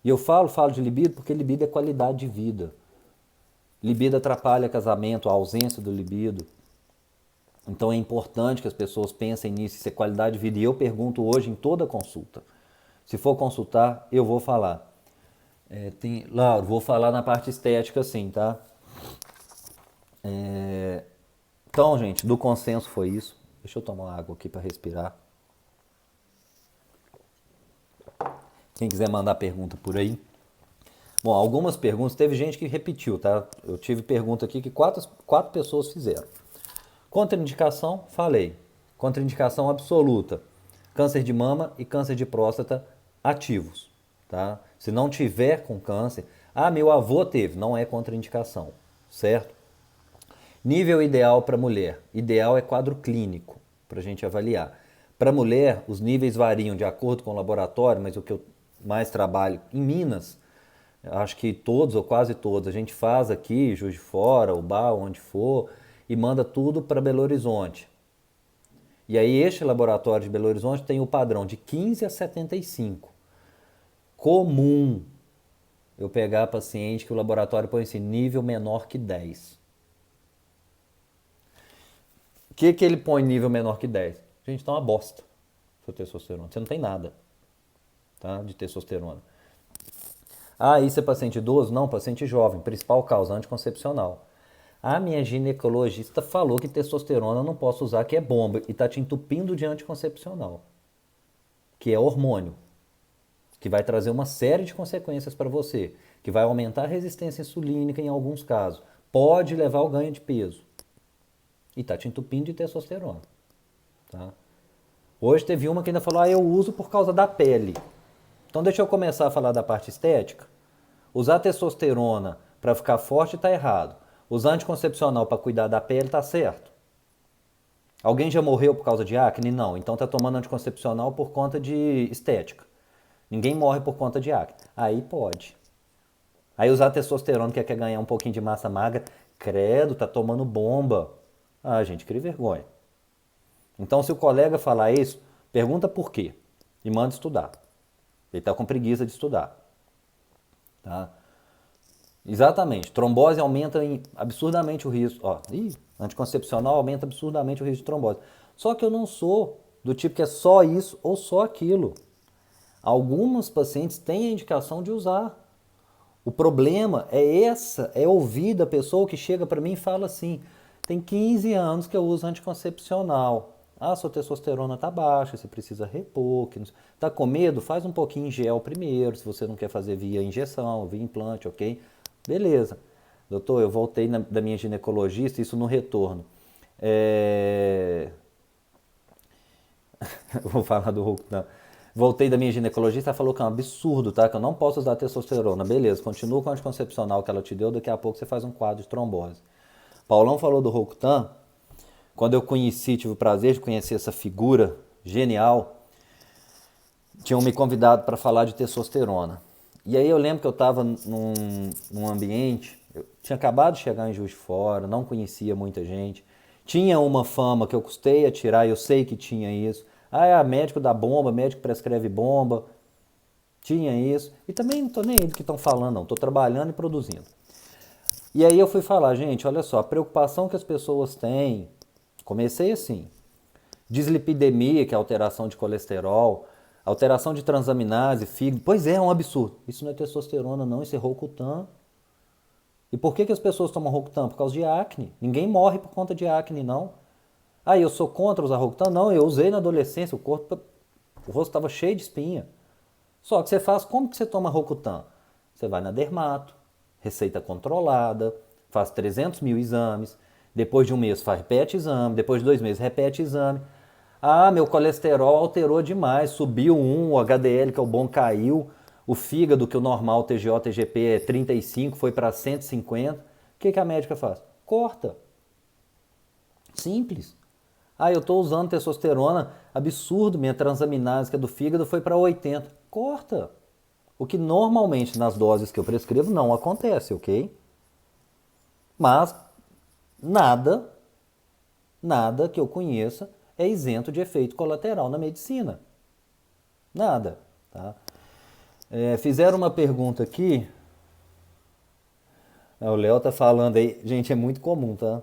E eu falo de libido porque libido é qualidade de vida. Libido atrapalha casamento, a ausência do libido. Então é importante que as pessoas pensem nisso, isso é qualidade de vida. E eu pergunto hoje em toda consulta. Se for consultar, eu vou falar. Lauro, vou falar na parte estética sim, tá? Então, gente, do consenso foi isso. Deixa eu tomar uma água aqui para respirar. Quem quiser mandar pergunta por aí. Bom, algumas perguntas, teve gente que repetiu, tá? Eu tive pergunta aqui que quatro pessoas fizeram. Contraindicação, falei. Contraindicação absoluta. Câncer de mama e câncer de próstata ativos, tá? Se não tiver com câncer, meu avô teve, não é contraindicação, certo? Nível ideal para mulher. Ideal é quadro clínico, para a gente avaliar. Para mulher, os níveis variam de acordo com o laboratório, mas o que eu mais trabalho em Minas, acho que todos ou quase todos, a gente faz aqui, Juiz de Fora, Ubá, onde for, e manda tudo para Belo Horizonte. E aí este laboratório de Belo Horizonte tem o padrão de 15 a 75. Comum eu pegar paciente que o laboratório põe assim, nível menor que 10. O que ele põe nível menor que 10? Gente, tá uma bosta sua testosterona. Você não tem nada, tá, de testosterona. Isso é paciente idoso? Não, paciente jovem. Principal causa, anticoncepcional. A minha ginecologista falou que testosterona eu não posso usar, que é bomba, e tá te entupindo de anticoncepcional, que é hormônio, que vai trazer uma série de consequências para você, que vai aumentar a resistência insulínica em alguns casos, pode levar ao ganho de peso, e tá te entupindo de testosterona, tá? Hoje teve uma que ainda falou, eu uso por causa da pele. Então deixa eu começar a falar da parte estética. Usar testosterona para ficar forte está errado. Usar anticoncepcional para cuidar da pele está certo. Alguém já morreu por causa de acne? Não. Então está tomando anticoncepcional por conta de estética. Ninguém morre por conta de acne. Aí pode. Aí usar testosterona que quer ganhar um pouquinho de massa magra, credo, tá tomando bomba. Gente, cria vergonha. Então se o colega falar isso, pergunta por quê e manda estudar. Ele está com preguiça de estudar. Tá? Exatamente. Trombose aumenta absurdamente o risco. Anticoncepcional aumenta absurdamente o risco de trombose. Só que eu não sou do tipo que é só isso ou só aquilo. Alguns pacientes têm a indicação de usar. O problema é ouvir da pessoa que chega para mim e fala assim, tem 15 anos que eu uso anticoncepcional. Sua testosterona está baixa, você precisa repor. Está com medo? Faz um pouquinho em gel primeiro, se você não quer fazer via injeção, via implante, ok? Beleza. Doutor, eu voltei da minha ginecologista, isso no retorno. Vou falar do Hulk, não. Voltei da minha ginecologista, ela falou que é um absurdo, tá? Que eu não posso usar testosterona. Beleza, continua com o anticoncepcional que ela te deu, daqui a pouco você faz um quadro de trombose. Paulão falou do Rocutan. Quando eu tive o prazer de conhecer essa figura genial, tinham me convidado para falar de testosterona. E aí eu lembro que eu estava num ambiente, eu tinha acabado de chegar em Juiz de Fora, não conhecia muita gente, tinha uma fama que eu custei a tirar, eu sei que tinha isso. Médico dá bomba, médico prescreve bomba, tinha isso. E também não estou nem aí do que estão falando, não, estou trabalhando e produzindo. E aí eu fui falar, gente, olha só, a preocupação que as pessoas têm, comecei assim, dislipidemia, que é alteração de colesterol, alteração de transaminase, fígado. Pois é um absurdo. Isso não é testosterona, não, isso é Rocutan. E por que as pessoas tomam Rocutan? Por causa de acne. Ninguém morre por conta de acne, não. Eu sou contra usar Rocutan? Não, eu usei na adolescência, o rosto estava cheio de espinha. Só que você faz, como que você toma Rocutan? Você vai na dermato, receita controlada, faz 300 mil exames, depois de um mês repete exame, depois de 2 meses repete exame. Meu colesterol alterou demais, subiu o HDL, que é o bom, caiu, o fígado, que o normal TGO, TGP é 35, foi para 150. O que a médica faz? Corta. Simples. Eu estou usando testosterona, absurdo, minha transaminase, que é do fígado, foi para 80. Corta. O que normalmente nas doses que eu prescrevo não acontece, ok? Mas nada que eu conheça é isento de efeito colateral na medicina. Nada, tá? Fizeram uma pergunta aqui. O Léo tá falando aí. Gente, é muito comum, tá?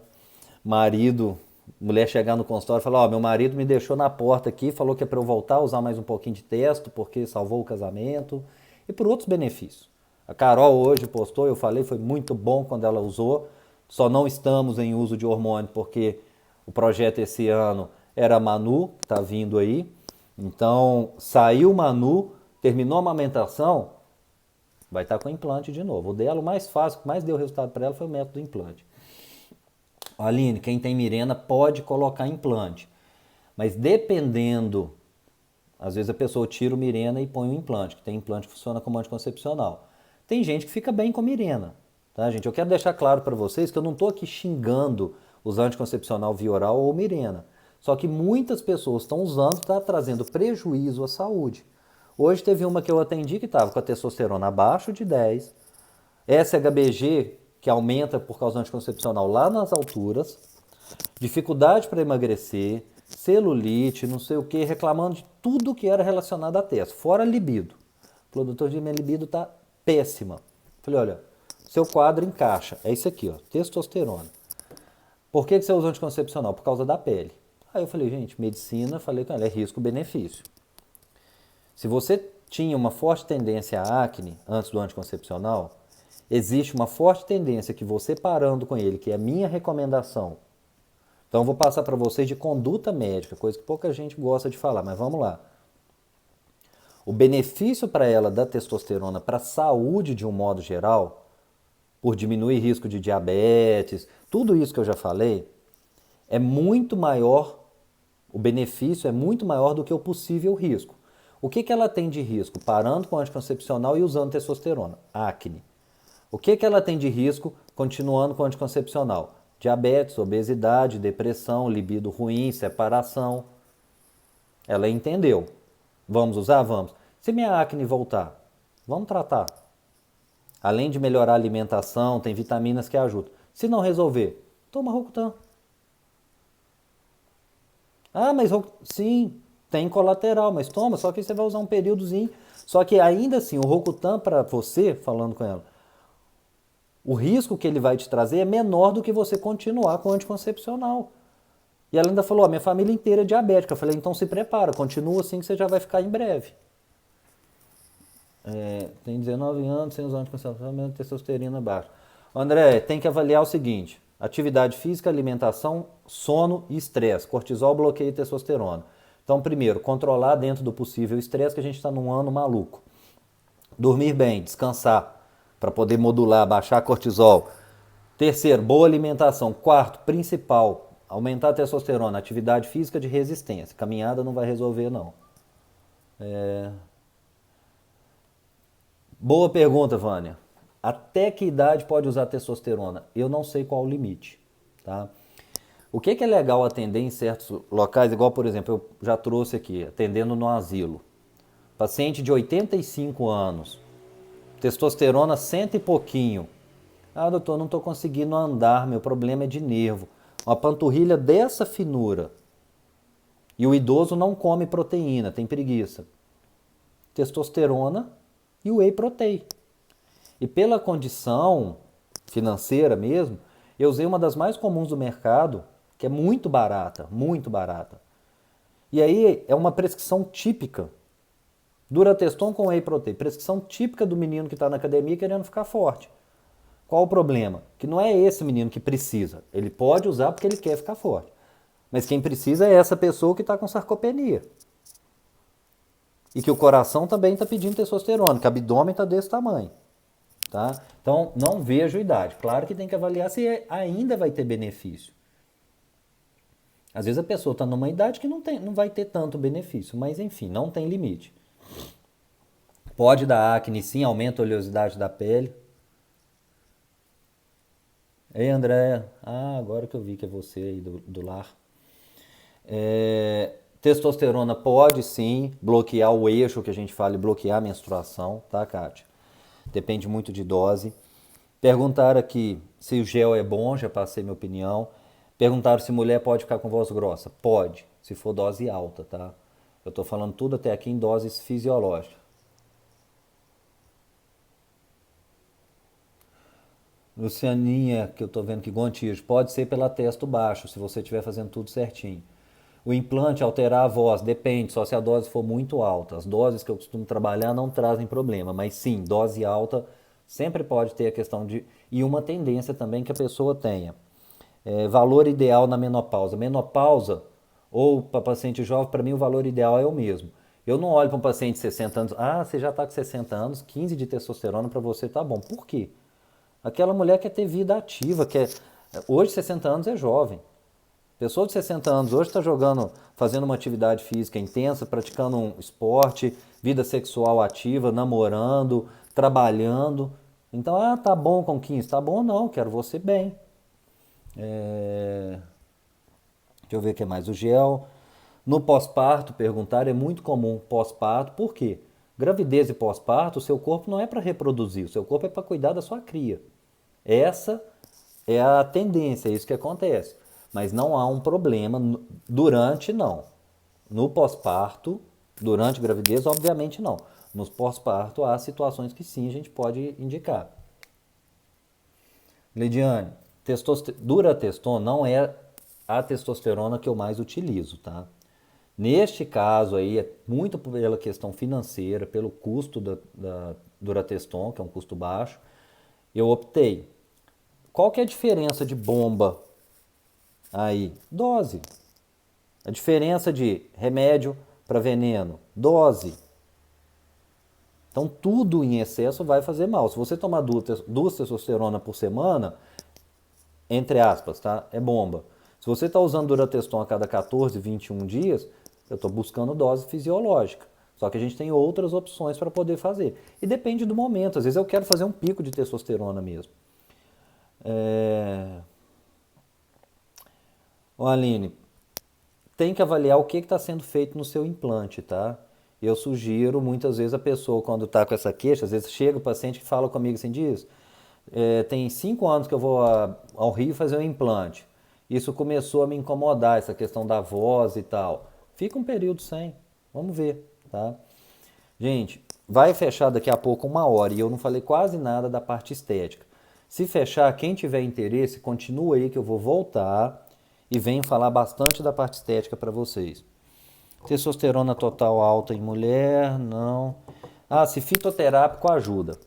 Marido, mulher chegar no consultório e falar: Ó, meu marido me deixou na porta aqui, falou que é pra eu voltar a usar mais um pouquinho de testo porque salvou o casamento e por outros benefícios. A Carol hoje postou, eu falei, foi muito bom quando ela usou. Só não estamos em uso de hormônio porque o projeto esse ano era Manu, que tá vindo aí. Então, saiu Manu, terminou a amamentação, vai estar com implante de novo. O dela, o mais fácil, o que mais deu resultado para ela foi o método implante. Aline, quem tem Mirena pode colocar implante, mas dependendo, às vezes a pessoa tira o Mirena e põe o implante, que tem implante que funciona como anticoncepcional. Tem gente que fica bem com Mirena, tá, gente? Eu quero deixar claro para vocês que eu não estou aqui xingando os anticoncepcional via oral ou Mirena. Só que muitas pessoas estão usando, está trazendo prejuízo à saúde. Hoje teve uma que eu atendi que estava com a testosterona abaixo de 10, SHBG que aumenta por causa do anticoncepcional lá nas alturas, dificuldade para emagrecer, celulite, não sei o que, reclamando de tudo que era relacionado à testo, fora libido. Falou, doutor, minha libido tá péssima. Falei, olha, seu quadro encaixa, é isso aqui, ó, testosterona. Por que você usa anticoncepcional? Por causa da pele. Aí eu falei, gente, medicina, falei com ela, é risco-benefício. Se você tinha uma forte tendência à acne antes do anticoncepcional, existe uma forte tendência que você parando com ele, que é a minha recomendação. Então eu vou passar para vocês de conduta médica, coisa que pouca gente gosta de falar, mas vamos lá. O benefício para ela da testosterona para a saúde de um modo geral, por diminuir risco de diabetes, tudo isso que eu já falei, é muito maior, o benefício é muito maior do que o possível risco. O que ela tem de risco parando com o anticoncepcional e usando testosterona? Acne. O que ela tem de risco continuando com o anticoncepcional? Diabetes, obesidade, depressão, libido ruim, separação. Ela entendeu. Vamos usar? Vamos. Se minha acne voltar, vamos tratar. Além de melhorar a alimentação, tem vitaminas que ajudam. Se não resolver, toma Rocutan. Ah, mas sim, tem colateral, mas toma, só que você vai usar um períodozinho. Só que ainda assim, o Rocutan para você, falando com ela, o risco que ele vai te trazer é menor do que você continuar com o anticoncepcional. E ela ainda falou, minha família inteira é diabética. Eu falei, então se prepara, continua assim que você já vai ficar em breve. Tem 19 anos, sem usar anticoncepcional, testosterona baixa. André, tem que avaliar o seguinte, atividade física, alimentação, sono e estresse. Cortisol bloqueia testosterona. Então, primeiro, controlar dentro do possível o estresse, que a gente está num ano maluco. Dormir bem, descansar, para poder modular, baixar cortisol. Terceiro, boa alimentação. Quarto, principal, aumentar a testosterona, atividade física de resistência. Caminhada não vai resolver, não. Boa pergunta, Vânia. Até que idade pode usar testosterona? Eu não sei qual o limite, tá? O que é legal atender em certos locais, igual, por exemplo, eu já trouxe aqui, atendendo no asilo. Paciente de 85 anos, testosterona cento e pouquinho. Ah, doutor, não estou conseguindo andar, meu problema é de nervo. Uma panturrilha dessa finura. E o idoso não come proteína, tem preguiça. Testosterona e whey protein. E pela condição financeira mesmo, eu usei uma das mais comuns do mercado, que é muito barata, muito barata. E aí é uma prescrição típica. Durateston com whey protein, prescrição típica do menino que está na academia querendo ficar forte. Qual o problema? Que não é esse menino que precisa. Ele pode usar porque ele quer ficar forte. Mas quem precisa é essa pessoa que está com sarcopenia. E que o coração também está pedindo testosterona, que o abdômen está desse tamanho. Tá? Então, não vejo idade. Claro que tem que avaliar se ainda vai ter benefício. Às vezes a pessoa está numa idade que não vai ter tanto benefício, mas enfim, não tem limite. Pode dar acne sim, aumenta a oleosidade da pele. Ei, André. Agora que eu vi que é você aí do lar. Testosterona pode sim bloquear o eixo que a gente fala e bloquear a menstruação, tá, Kátia? Depende muito de dose. Perguntaram aqui se o gel é bom, já passei minha opinião. Perguntaram se mulher pode ficar com voz grossa. Pode, se for dose alta, tá? Eu tô falando tudo até aqui em doses fisiológicas. Lucianinha, que eu estou vendo que Gontijo, pode ser pela testo baixo, se você estiver fazendo tudo certinho. O implante alterar a voz, depende, só se a dose for muito alta. As doses que eu costumo trabalhar não trazem problema, mas sim, dose alta sempre pode ter a questão de. E uma tendência também que a pessoa tenha. Valor ideal na menopausa. Menopausa, ou para paciente jovem, para mim o valor ideal é o mesmo. Eu não olho para um paciente de 60 anos, você já está com 60 anos, 15 de testosterona para você tá bom. Por quê? Aquela mulher quer ter vida ativa, hoje 60 anos é jovem. Pessoa de 60 anos hoje está jogando, fazendo uma atividade física intensa, praticando um esporte, vida sexual ativa, namorando, trabalhando. Então, tá bom com 15, tá bom não, quero você bem. Deixa eu ver o que mais. O gel. No pós-parto, perguntar, é muito comum pós-parto, por quê? Gravidez e pós-parto, o seu corpo não é para reproduzir, o seu corpo é para cuidar da sua cria. Essa é a tendência, é isso que acontece. Mas não há um problema durante, não. No pós-parto, durante a gravidez, obviamente não. No pós-parto há situações que sim a gente pode indicar. Lidiane, Durateston não é a testosterona que eu mais utilizo, tá? Neste caso aí, é muito pela questão financeira, pelo custo da Durateston, que é um custo baixo, eu optei. Qual que é a diferença de bomba aí? Dose. A diferença de remédio para veneno, dose. Então tudo em excesso vai fazer mal. Se você tomar duas testosterona por semana, entre aspas, tá? É bomba. Se você está usando Durateston a cada 14, 21 dias, eu estou buscando dose fisiológica. Só que a gente tem outras opções para poder fazer. E depende do momento. Às vezes eu quero fazer um pico de testosterona mesmo. Aline, tem que avaliar o que está sendo feito no seu implante, tá? Eu sugiro, muitas vezes a pessoa, quando está com essa queixa, às vezes chega o paciente que fala comigo assim, diz, tem 5 anos que eu vou ao Rio fazer um implante. Isso começou a me incomodar, essa questão da voz e tal. Fica um período sem, vamos ver, tá? Gente, vai fechar daqui a pouco 1 hora e eu não falei quase nada da parte estética. Se fechar, quem tiver interesse, continua aí que eu vou voltar e venho falar bastante da parte estética para vocês. Testosterona total alta em mulher, não. Se fitoterápico ajuda.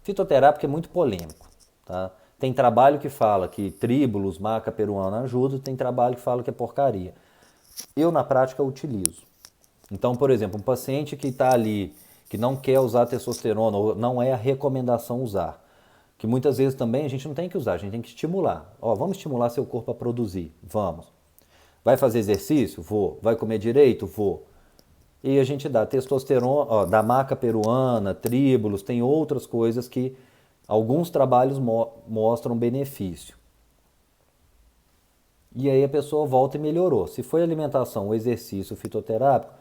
Fitoterápico é muito polêmico, tá? Tem trabalho que fala que tríbulos, maca peruana ajuda, tem trabalho que fala que é porcaria. Eu, na prática, utilizo. Então, por exemplo, um paciente que está ali, que não quer usar testosterona, ou não é a recomendação usar, que muitas vezes também a gente não tem que usar, a gente tem que estimular. Vamos estimular seu corpo a produzir? Vamos. Vai fazer exercício? Vou. Vai comer direito? Vou. E a gente dá testosterona, da maca peruana, tríbulos, tem outras coisas que alguns trabalhos mostram benefício. E aí a pessoa volta e melhorou. Se foi alimentação, o exercício, o fitoterápico,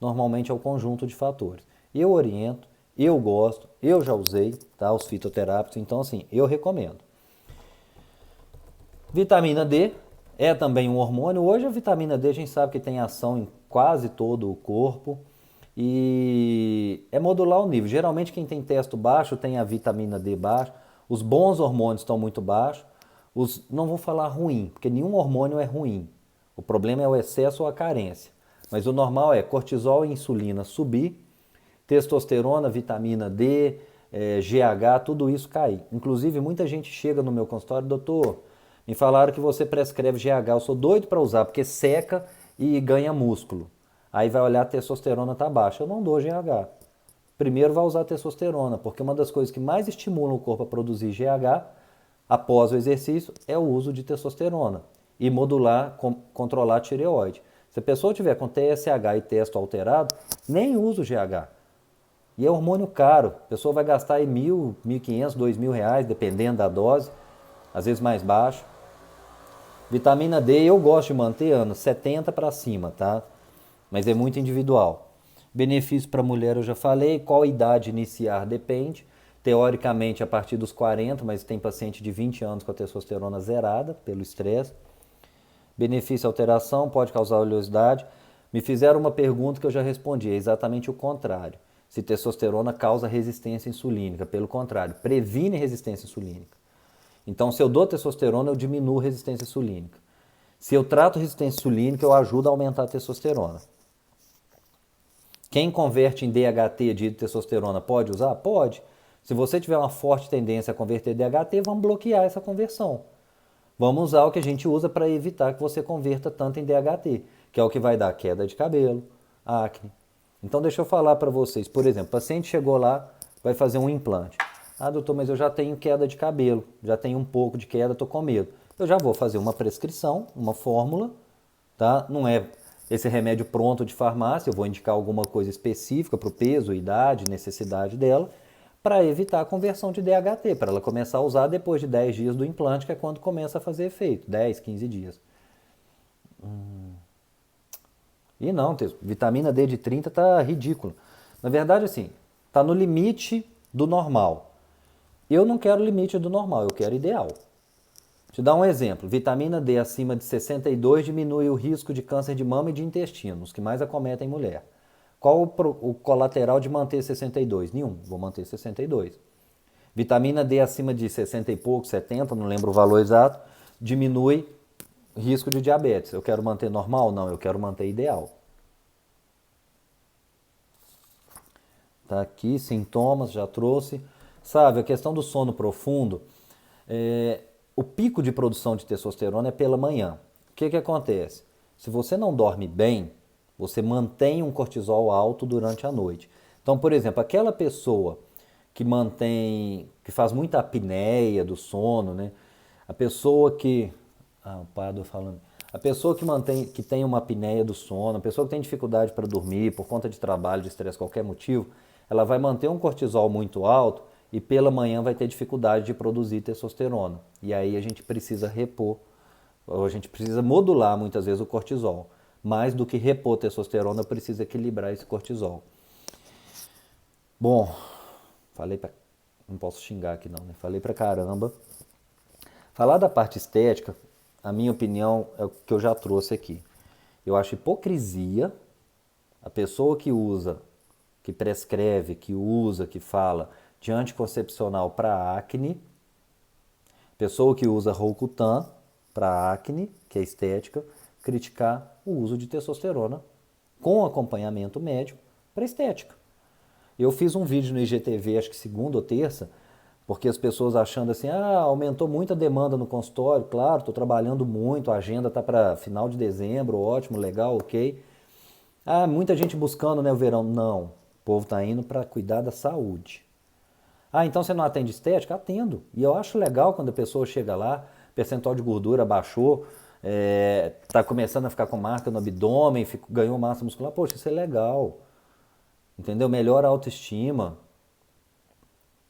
normalmente é o conjunto de fatores. Eu oriento, eu gosto, eu já usei, tá, os fitoterápicos, então assim, eu recomendo. Vitamina D é também um hormônio. Hoje a vitamina D a gente sabe que tem ação em quase todo o corpo e é modular o nível. Geralmente quem tem testo baixo tem a vitamina D baixa. Os bons hormônios estão muito baixos. Não vou falar ruim, porque nenhum hormônio é ruim. O problema é o excesso ou a carência. Mas o normal é cortisol e insulina subir, testosterona, vitamina D, GH, tudo isso cair. Inclusive muita gente chega no meu consultório, doutor, me falaram que você prescreve GH, eu sou doido para usar, porque seca e ganha músculo. Aí vai olhar, a testosterona tá baixa. Eu não dou GH. Primeiro vai usar testosterona, porque uma das coisas que mais estimulam o corpo a produzir GH, após o exercício, é o uso de testosterona. E modular, controlar a tireoide. Se a pessoa tiver com TSH e testo alterado, nem usa o GH. E é hormônio caro. A pessoa vai gastar aí R$1.000, R$1.500, R$2.000, dependendo da dose. Às vezes mais baixo. Vitamina D eu gosto de manter, Ana, 70 para cima, tá? Mas é muito individual. Benefício para mulher eu já falei, qual idade iniciar depende. Teoricamente a partir dos 40, mas tem paciente de 20 anos com a testosterona zerada pelo estresse. Benefício alteração, pode causar oleosidade. Me fizeram uma pergunta que eu já respondi, é exatamente o contrário. Se testosterona causa resistência insulínica, pelo contrário, previne resistência insulínica. Então, se eu dou testosterona, eu diminuo a resistência insulínica. Se eu trato resistência insulínica, eu ajudo a aumentar a testosterona. Quem converte em DHT de testosterona pode usar? Pode. Se você tiver uma forte tendência a converter DHT, vamos bloquear essa conversão. Vamos usar o que a gente usa para evitar que você converta tanto em DHT, que é o que vai dar queda de cabelo, acne. Então deixa eu falar para vocês, por exemplo, o paciente chegou lá, vai fazer um implante. Ah, doutor, mas eu já tenho queda de cabelo, já tenho um pouco de queda, estou com medo. Eu já vou fazer uma prescrição, uma fórmula, tá? Não é esse remédio pronto de farmácia, eu vou indicar alguma coisa específica para o peso, idade, necessidade dela, para evitar a conversão de DHT, para ela começar a usar depois de 10 dias do implante, que é quando começa a fazer efeito, 10, 15 dias. E não, vitamina D de 30 tá ridículo. Na verdade, assim, tá no limite do normal. Eu não quero limite do normal, eu quero ideal. Te dar um exemplo, vitamina D acima de 62 diminui o risco de câncer de mama e de intestino, os que mais acometem mulher. Qual o colateral de manter 62? Nenhum, vou manter 62. Vitamina D acima de 60 e pouco, 70, não lembro o valor exato, diminui risco de diabetes. Eu quero manter normal? Não, eu quero manter ideal. Tá aqui, sintomas, já trouxe. Sabe, a questão do sono profundo, o pico de produção de testosterona é pela manhã. O que acontece? Se você não dorme bem, você mantém um cortisol alto durante a noite. Então, por exemplo, aquela pessoa que faz muita apneia do sono, né? A pessoa que, o Pado falando, a pessoa que tem uma apneia do sono, a pessoa que tem dificuldade para dormir por conta de trabalho, de estresse, qualquer motivo, ela vai manter um cortisol muito alto e pela manhã vai ter dificuldade de produzir testosterona. E aí a gente precisa repor, ou a gente precisa modular muitas vezes o cortisol. Mais do que repor testosterona, precisa equilibrar esse cortisol. Bom, não posso xingar aqui não, né? Falei pra caramba. Falar da parte estética, a minha opinião é o que eu já trouxe aqui. Eu acho hipocrisia a pessoa que usa, que prescreve, que usa, que fala de anticoncepcional para acne, pessoa que usa Roacutan para acne, que é estética, criticar o uso de testosterona com acompanhamento médico para estética. Eu fiz um vídeo no IGTV, acho que segunda ou terça, porque as pessoas achando assim, aumentou muito a demanda no consultório, claro, estou trabalhando muito, a agenda está para final de dezembro, ótimo, legal, ok. Muita gente buscando, né, o verão. Não, o povo está indo para cuidar da saúde. Então você não atende estética? Atendo. E eu acho legal quando a pessoa chega lá, percentual de gordura baixou, está começando a ficar com marca no abdômen, ganhou massa muscular. Poxa, isso é legal. Entendeu? Melhora a autoestima.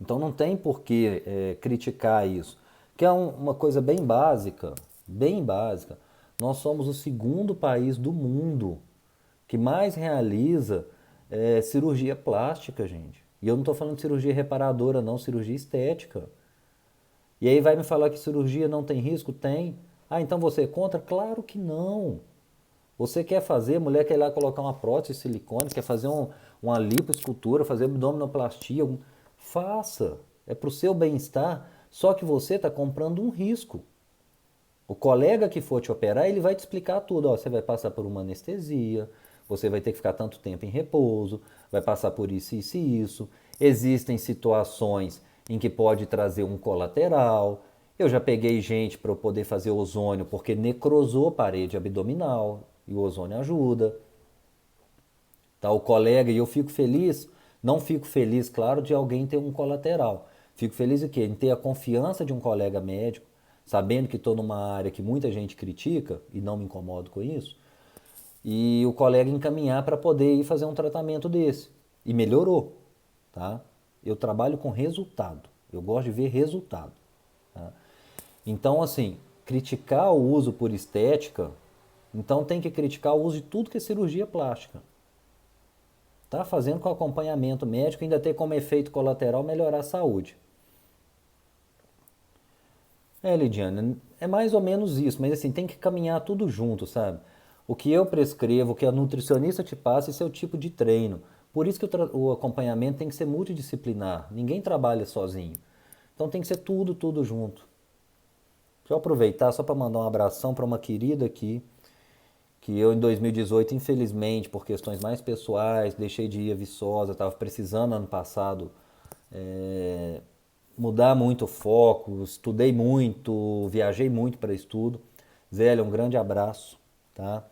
Então não tem por que criticar isso. Que é uma coisa bem básica, bem básica. Nós somos o segundo país do mundo que mais realiza cirurgia plástica, gente. E eu não estou falando de cirurgia reparadora, não, cirurgia estética. E aí vai me falar que cirurgia não tem risco? Tem. Então você é contra? Claro que não. Você quer fazer, a mulher quer ir lá colocar uma prótese de silicone, quer fazer uma lipoescultura, fazer abdominoplastia, faça. É para o seu bem-estar, só que você está comprando um risco. O colega que for te operar, ele vai te explicar tudo. Você vai passar por uma anestesia, você vai ter que ficar tanto tempo em repouso, vai passar por isso, isso e isso. Existem situações em que pode trazer um colateral. Eu já peguei gente para eu poder fazer ozônio porque necrosou a parede abdominal e o ozônio ajuda. Tá, o colega, e eu fico feliz, não fico feliz, claro, de alguém ter um colateral. Fico feliz em quê? Em ter a confiança de um colega médico, sabendo que estou numa área que muita gente critica, e não me incomodo com isso, e o colega encaminhar para poder ir fazer um tratamento desse. E melhorou, tá? Eu trabalho com resultado. Eu gosto de ver resultado. Tá? Então, assim, criticar o uso por estética, então tem que criticar o uso de tudo que é cirurgia plástica. Tá fazendo com acompanhamento médico, ainda ter como efeito colateral melhorar a saúde. Lidiane, é mais ou menos isso, mas assim, tem que caminhar tudo junto, sabe? O que eu prescrevo, o que a nutricionista te passa, esse é o tipo de treino. Por isso que o acompanhamento tem que ser multidisciplinar. Ninguém trabalha sozinho. Então tem que ser tudo junto. Deixa eu aproveitar só para mandar um abração para uma querida aqui, que eu em 2018, infelizmente, por questões mais pessoais, deixei de ir a Viçosa, estava precisando ano passado mudar muito o foco, estudei muito, viajei muito para estudo. Zélia, um grande abraço, tá?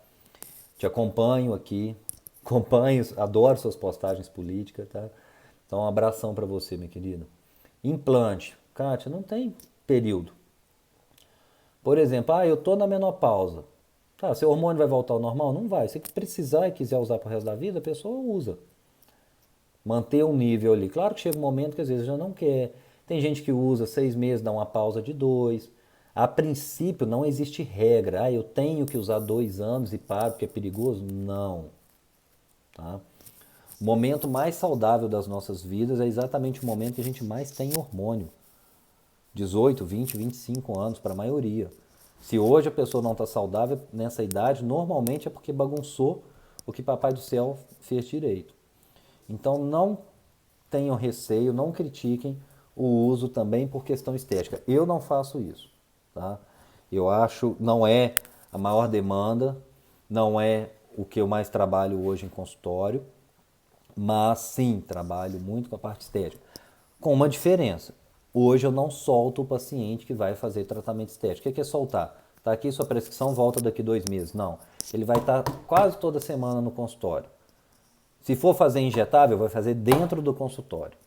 Te acompanho aqui, acompanho, adoro suas postagens políticas, tá? Então, um abração para você, minha querida. Implante. Kátia, não tem período. Por exemplo, eu tô na menopausa. Tá, seu hormônio vai voltar ao normal? Não vai. Se precisar e quiser usar pro resto da vida, a pessoa usa. Manter um nível ali. Claro que chega um momento que às vezes já não quer. Tem gente que usa 6 meses, dá uma pausa de 2. A princípio não existe regra. Eu tenho que usar 2 anos e paro porque é perigoso? Não. Tá? O momento mais saudável das nossas vidas é exatamente o momento que a gente mais tem hormônio. 18, 20, 25 anos para a maioria. Se hoje a pessoa não está saudável nessa idade, normalmente é porque bagunçou o que Papai do Céu fez direito. Então não tenham receio, não critiquem o uso também por questão estética. Eu não faço isso, tá? Eu acho, não é a maior demanda, não é o que eu mais trabalho hoje em consultório, mas sim, trabalho muito com a parte estética. Com uma diferença. Hoje eu não solto o paciente que vai fazer tratamento estético. O que é soltar? Tá aqui sua prescrição, volta daqui 2 meses. Não. Ele vai estar quase toda semana no consultório. Se for fazer injetável, vai fazer dentro do consultório.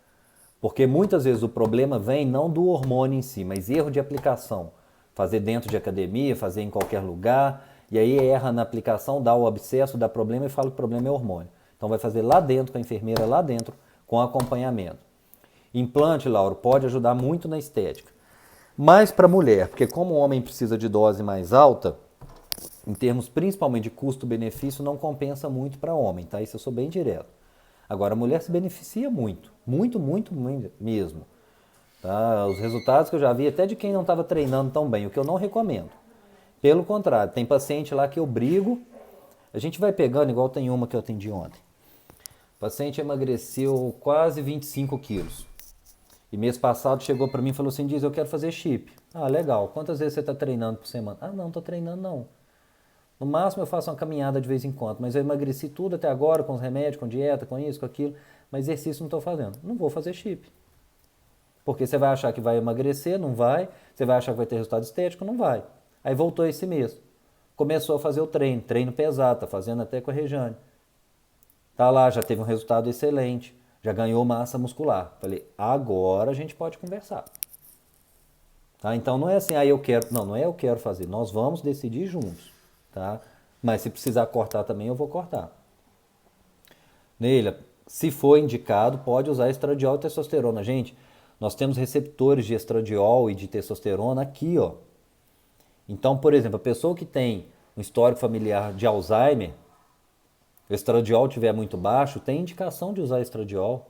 Porque muitas vezes o problema vem não do hormônio em si, mas erro de aplicação. Fazer dentro de academia, fazer em qualquer lugar, e aí erra na aplicação, dá o abscesso, dá problema e fala que o problema é hormônio. Então vai fazer lá dentro, com a enfermeira lá dentro, com acompanhamento. Implante, Lauro, pode ajudar muito na estética. Mas para mulher, porque como o homem precisa de dose mais alta, em termos principalmente de custo-benefício, não compensa muito para homem, tá? Isso eu sou bem direto. Agora, a mulher se beneficia muito, muito, muito, muito mesmo. Tá? Os resultados que eu já vi, até de quem não estava treinando tão bem, o que eu não recomendo. Pelo contrário, tem paciente lá que eu brigo, a gente vai pegando, igual tem uma que eu atendi ontem. O paciente emagreceu quase 25 quilos. E mês passado chegou para mim e falou assim, diz, eu quero fazer chip. Legal. Quantas vezes você está treinando por semana? Não estou treinando não. No máximo eu faço uma caminhada de vez em quando, mas eu emagreci tudo até agora, com os remédios, com dieta, com isso, com aquilo, mas exercício não estou fazendo. Não vou fazer chip. Porque você vai achar que vai emagrecer, não vai. Você vai achar que vai ter resultado estético, não vai. Aí voltou esse mês. Começou a fazer o treino pesado, tá fazendo até com a Rejane. Tá lá, já teve um resultado excelente, já ganhou massa muscular. Falei, agora a gente pode conversar. Tá? Então não é assim, eu quero. Não, não é eu quero fazer. Nós vamos decidir juntos. Tá? Mas se precisar cortar também, eu vou cortar. Neila, se for indicado, pode usar estradiol e testosterona. Gente, nós temos receptores de estradiol e de testosterona aqui, ó. Então, por exemplo, a pessoa que tem um histórico familiar de Alzheimer, o estradiol estiver muito baixo, tem indicação de usar estradiol.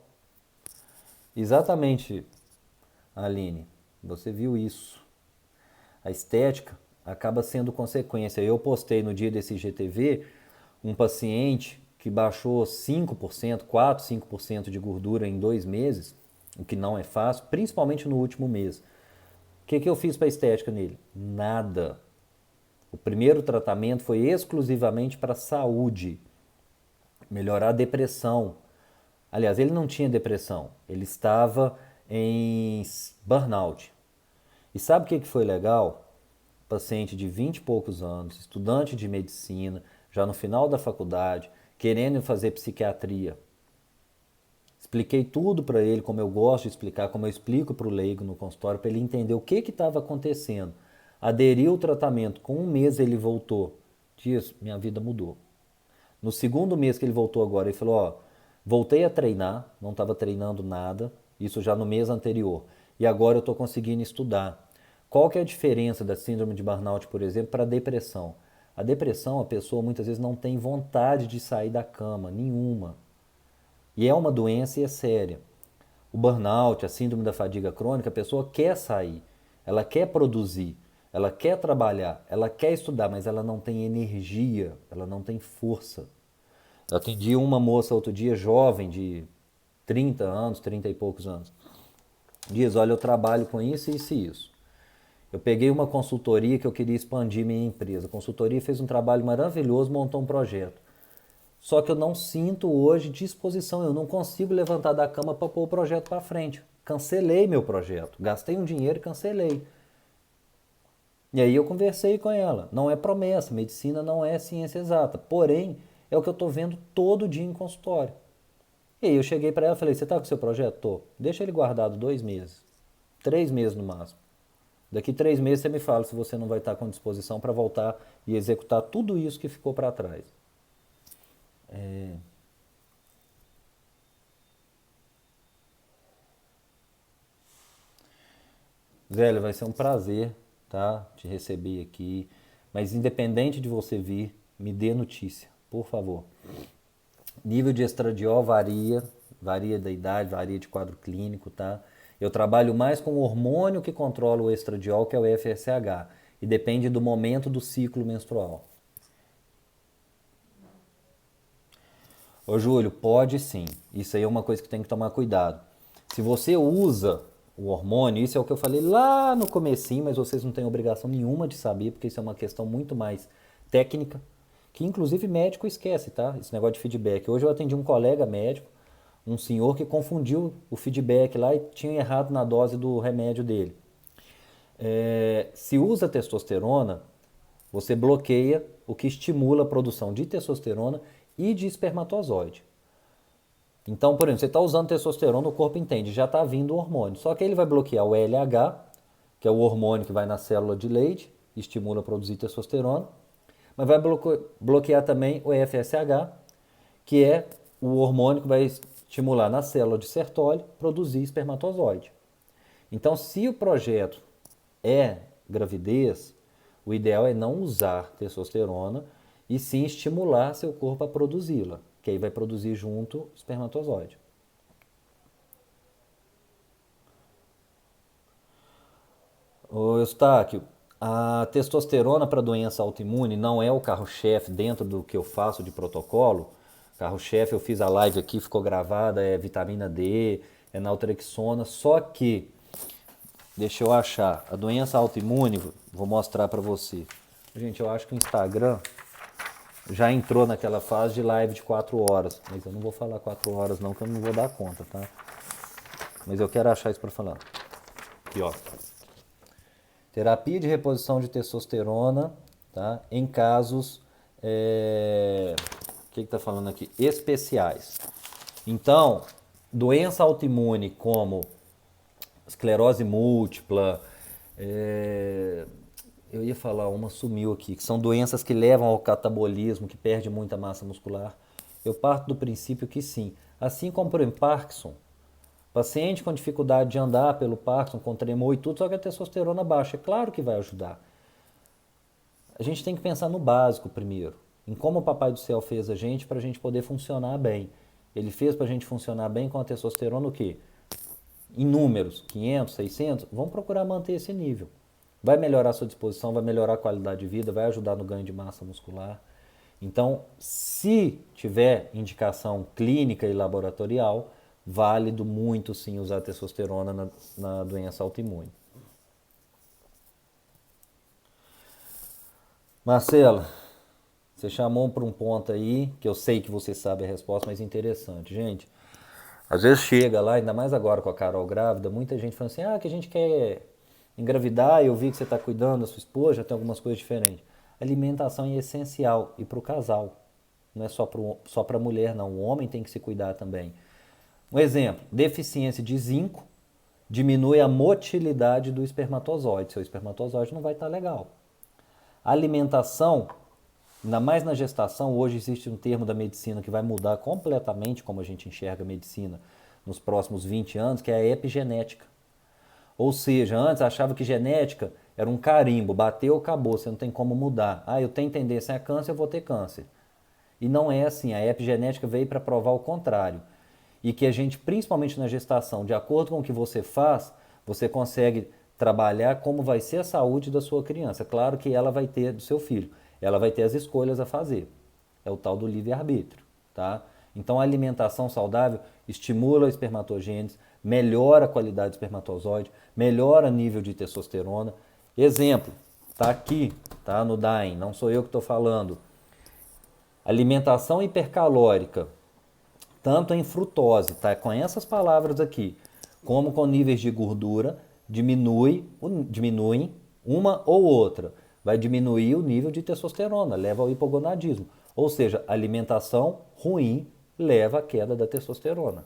Exatamente, Aline, você viu isso. A estética acaba sendo consequência. Eu postei no dia desse IGTV um paciente que baixou 5%, 4, 5% de gordura em 2 meses, o que não é fácil, principalmente no último mês. O que eu fiz para a estética nele? Nada. O primeiro tratamento foi exclusivamente para saúde, melhorar a depressão. Aliás, ele não tinha depressão, ele estava em burnout. E sabe o que foi legal? Paciente de 20 e poucos anos, estudante de medicina, já no final da faculdade, querendo fazer psiquiatria. Expliquei tudo para ele, como eu gosto de explicar, como eu explico para o leigo no consultório, para ele entender o que estava acontecendo. Aderiu ao tratamento, com 1 mês ele voltou. Diz, minha vida mudou. No segundo mês que ele voltou agora, ele falou, voltei a treinar, não estava treinando nada, isso já no mês anterior, e agora eu estou conseguindo estudar. Qual que é a diferença da síndrome de burnout, por exemplo, para a depressão? A depressão, a pessoa muitas vezes não tem vontade de sair da cama, nenhuma. E é uma doença e é séria. O burnout, a síndrome da fadiga crônica, a pessoa quer sair, ela quer produzir, ela quer trabalhar, ela quer estudar, mas ela não tem energia, ela não tem força. Eu atendi uma moça outro dia, jovem, de 30 anos, 30 e poucos anos. Diz, olha, eu trabalho com isso, isso e isso. Eu peguei uma consultoria que eu queria expandir minha empresa. A consultoria fez um trabalho maravilhoso, montou um projeto. Só que eu não sinto hoje disposição, eu não consigo levantar da cama para pôr o projeto para frente. Cancelei meu projeto, gastei um dinheiro e cancelei. E aí eu conversei com ela. Não é promessa, medicina não é ciência exata. Porém, é o que eu estou vendo todo dia em consultório. E aí eu cheguei para ela e falei, você está com o seu projeto? Tô. Deixa ele guardado 2 meses. 3 meses no máximo. Daqui 3 meses você me fala se você não vai estar com disposição para voltar e executar tudo isso que ficou para trás. Zélio, vai ser um prazer, tá? Te receber aqui. Mas independente de você vir, me dê notícia, por favor. Nível de estradiol varia da idade, varia de quadro clínico, tá? Eu trabalho mais com o hormônio que controla o estradiol, que é o FSH, e depende do momento do ciclo menstrual. Ô Júlio, pode sim. Isso aí é uma coisa que tem que tomar cuidado. Se você usa o hormônio, isso é o que eu falei lá no comecinho, mas vocês não têm obrigação nenhuma de saber, porque isso é uma questão muito mais técnica, que inclusive médico esquece, tá? Esse negócio de feedback. Hoje eu atendi um colega médico, um senhor que confundiu o feedback lá e tinha errado na dose do remédio dele. Se usa testosterona, você bloqueia o que estimula a produção de testosterona e de espermatozoide. Então, por exemplo, você está usando testosterona, o corpo entende, já está vindo o hormônio. Só que ele vai bloquear o LH, que é o hormônio que vai na célula de Leydig, estimula a produzir testosterona, mas vai bloquear também o FSH, que é o hormônio que vai estimular na célula de Sertoli produzir espermatozoide. Então, se o projeto é gravidez, o ideal é não usar testosterona e sim estimular seu corpo a produzi-la, que aí vai produzir junto espermatozoide. Ô Eustáquio, a testosterona para doença autoimune não é o carro-chefe dentro do que eu faço de protocolo. Carro-chefe, eu fiz a live aqui, ficou gravada, é vitamina D, é naltrexona, só que, deixa eu achar, a doença autoimune, vou mostrar para você. Gente, eu acho que o Instagram já entrou naquela fase de live de 4 horas, mas eu não vou falar 4 horas não, que eu não vou dar conta, tá? Mas eu quero achar isso para falar. Aqui, ó. Terapia de reposição de testosterona, tá? Em casos, o que está falando aqui? Especiais. Então, doença autoimune como esclerose múltipla, eu ia falar, uma sumiu aqui, que são doenças que levam ao catabolismo, que perde muita massa muscular. Eu parto do princípio que sim. Assim como, por exemplo, Parkinson. Paciente com dificuldade de andar pelo Parkinson, com tremor e tudo, só que a testosterona baixa. É claro que vai ajudar. A gente tem que pensar no básico primeiro. Em como o Papai do Céu fez a gente para a gente poder funcionar bem. Ele fez para a gente funcionar bem com a testosterona o quê? Em números, 500, 600, vamos procurar manter esse nível. Vai melhorar a sua disposição, vai melhorar a qualidade de vida, vai ajudar no ganho de massa muscular. Então, se tiver indicação clínica e laboratorial, válido muito sim usar testosterona na doença autoimune. Marcela, você chamou para um ponto aí, que eu sei que você sabe a resposta, mas interessante. Gente, às vezes chega lá, ainda mais agora com a Carol grávida, muita gente fala assim, que a gente quer engravidar, eu vi que você está cuidando da sua esposa, já tem algumas coisas diferentes. Alimentação é essencial e para o casal, não é só para a mulher não, o homem tem que se cuidar também. Um exemplo, deficiência de zinco diminui a motilidade do espermatozoide, seu espermatozoide não vai estar legal. Alimentação, ainda mais na gestação, hoje existe um termo da medicina que vai mudar completamente como a gente enxerga a medicina nos próximos 20 anos, que é a epigenética. Ou seja, antes achava que genética era um carimbo, bateu, acabou, você não tem como mudar. Eu tenho tendência a câncer, eu vou ter câncer. E não é assim, a epigenética veio para provar o contrário. E que a gente, principalmente na gestação, de acordo com o que você faz, você consegue trabalhar como vai ser a saúde da sua criança. Claro que ela vai ter, do seu filho, ela vai ter as escolhas a fazer. É o tal do livre-arbítrio, tá? Então a alimentação saudável estimula a espermatogênese, melhora a qualidade do espermatozoide, melhora o nível de testosterona Exemplo, tá aqui, tá no DAIM, não sou eu que estou falando. Alimentação hipercalórica, tanto em frutose, tá? Com essas palavras aqui, como com níveis de gordura, diminuem uma ou outra. Vai diminuir o nível de testosterona, leva ao hipogonadismo. Ou seja, alimentação ruim leva à queda da testosterona.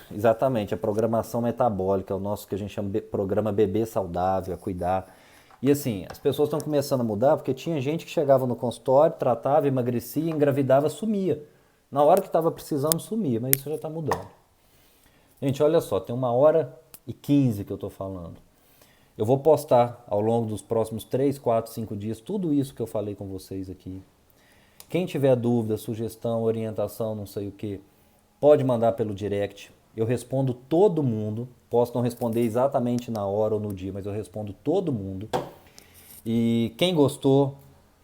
Exatamente, a programação metabólica, é o nosso que a gente chama de programa bebê saudável, a cuidar. E assim, as pessoas estão começando a mudar porque tinha gente que chegava no consultório, tratava, emagrecia, engravidava, sumia. Na hora que estava precisando, sumia, mas isso já está mudando. Gente, olha só, tem 1h15 que eu estou falando. Eu vou postar ao longo dos próximos 3, 4, 5 dias tudo isso que eu falei com vocês aqui. Quem tiver dúvida, sugestão, orientação, não sei o que, pode mandar pelo direct. Eu respondo todo mundo. Posso não responder exatamente na hora ou no dia, mas eu respondo todo mundo. E quem gostou,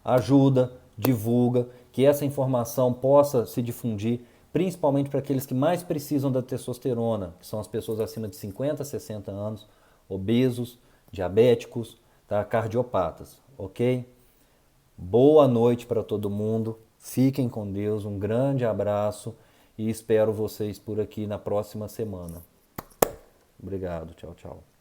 ajuda, divulga, que essa informação possa se difundir, principalmente para aqueles que mais precisam da testosterona, que são as pessoas acima de 50, 60 anos, obesos, diabéticos, tá? Cardiopatas, ok? Boa noite para todo mundo, fiquem com Deus, um grande abraço e espero vocês por aqui na próxima semana. Obrigado, tchau, tchau.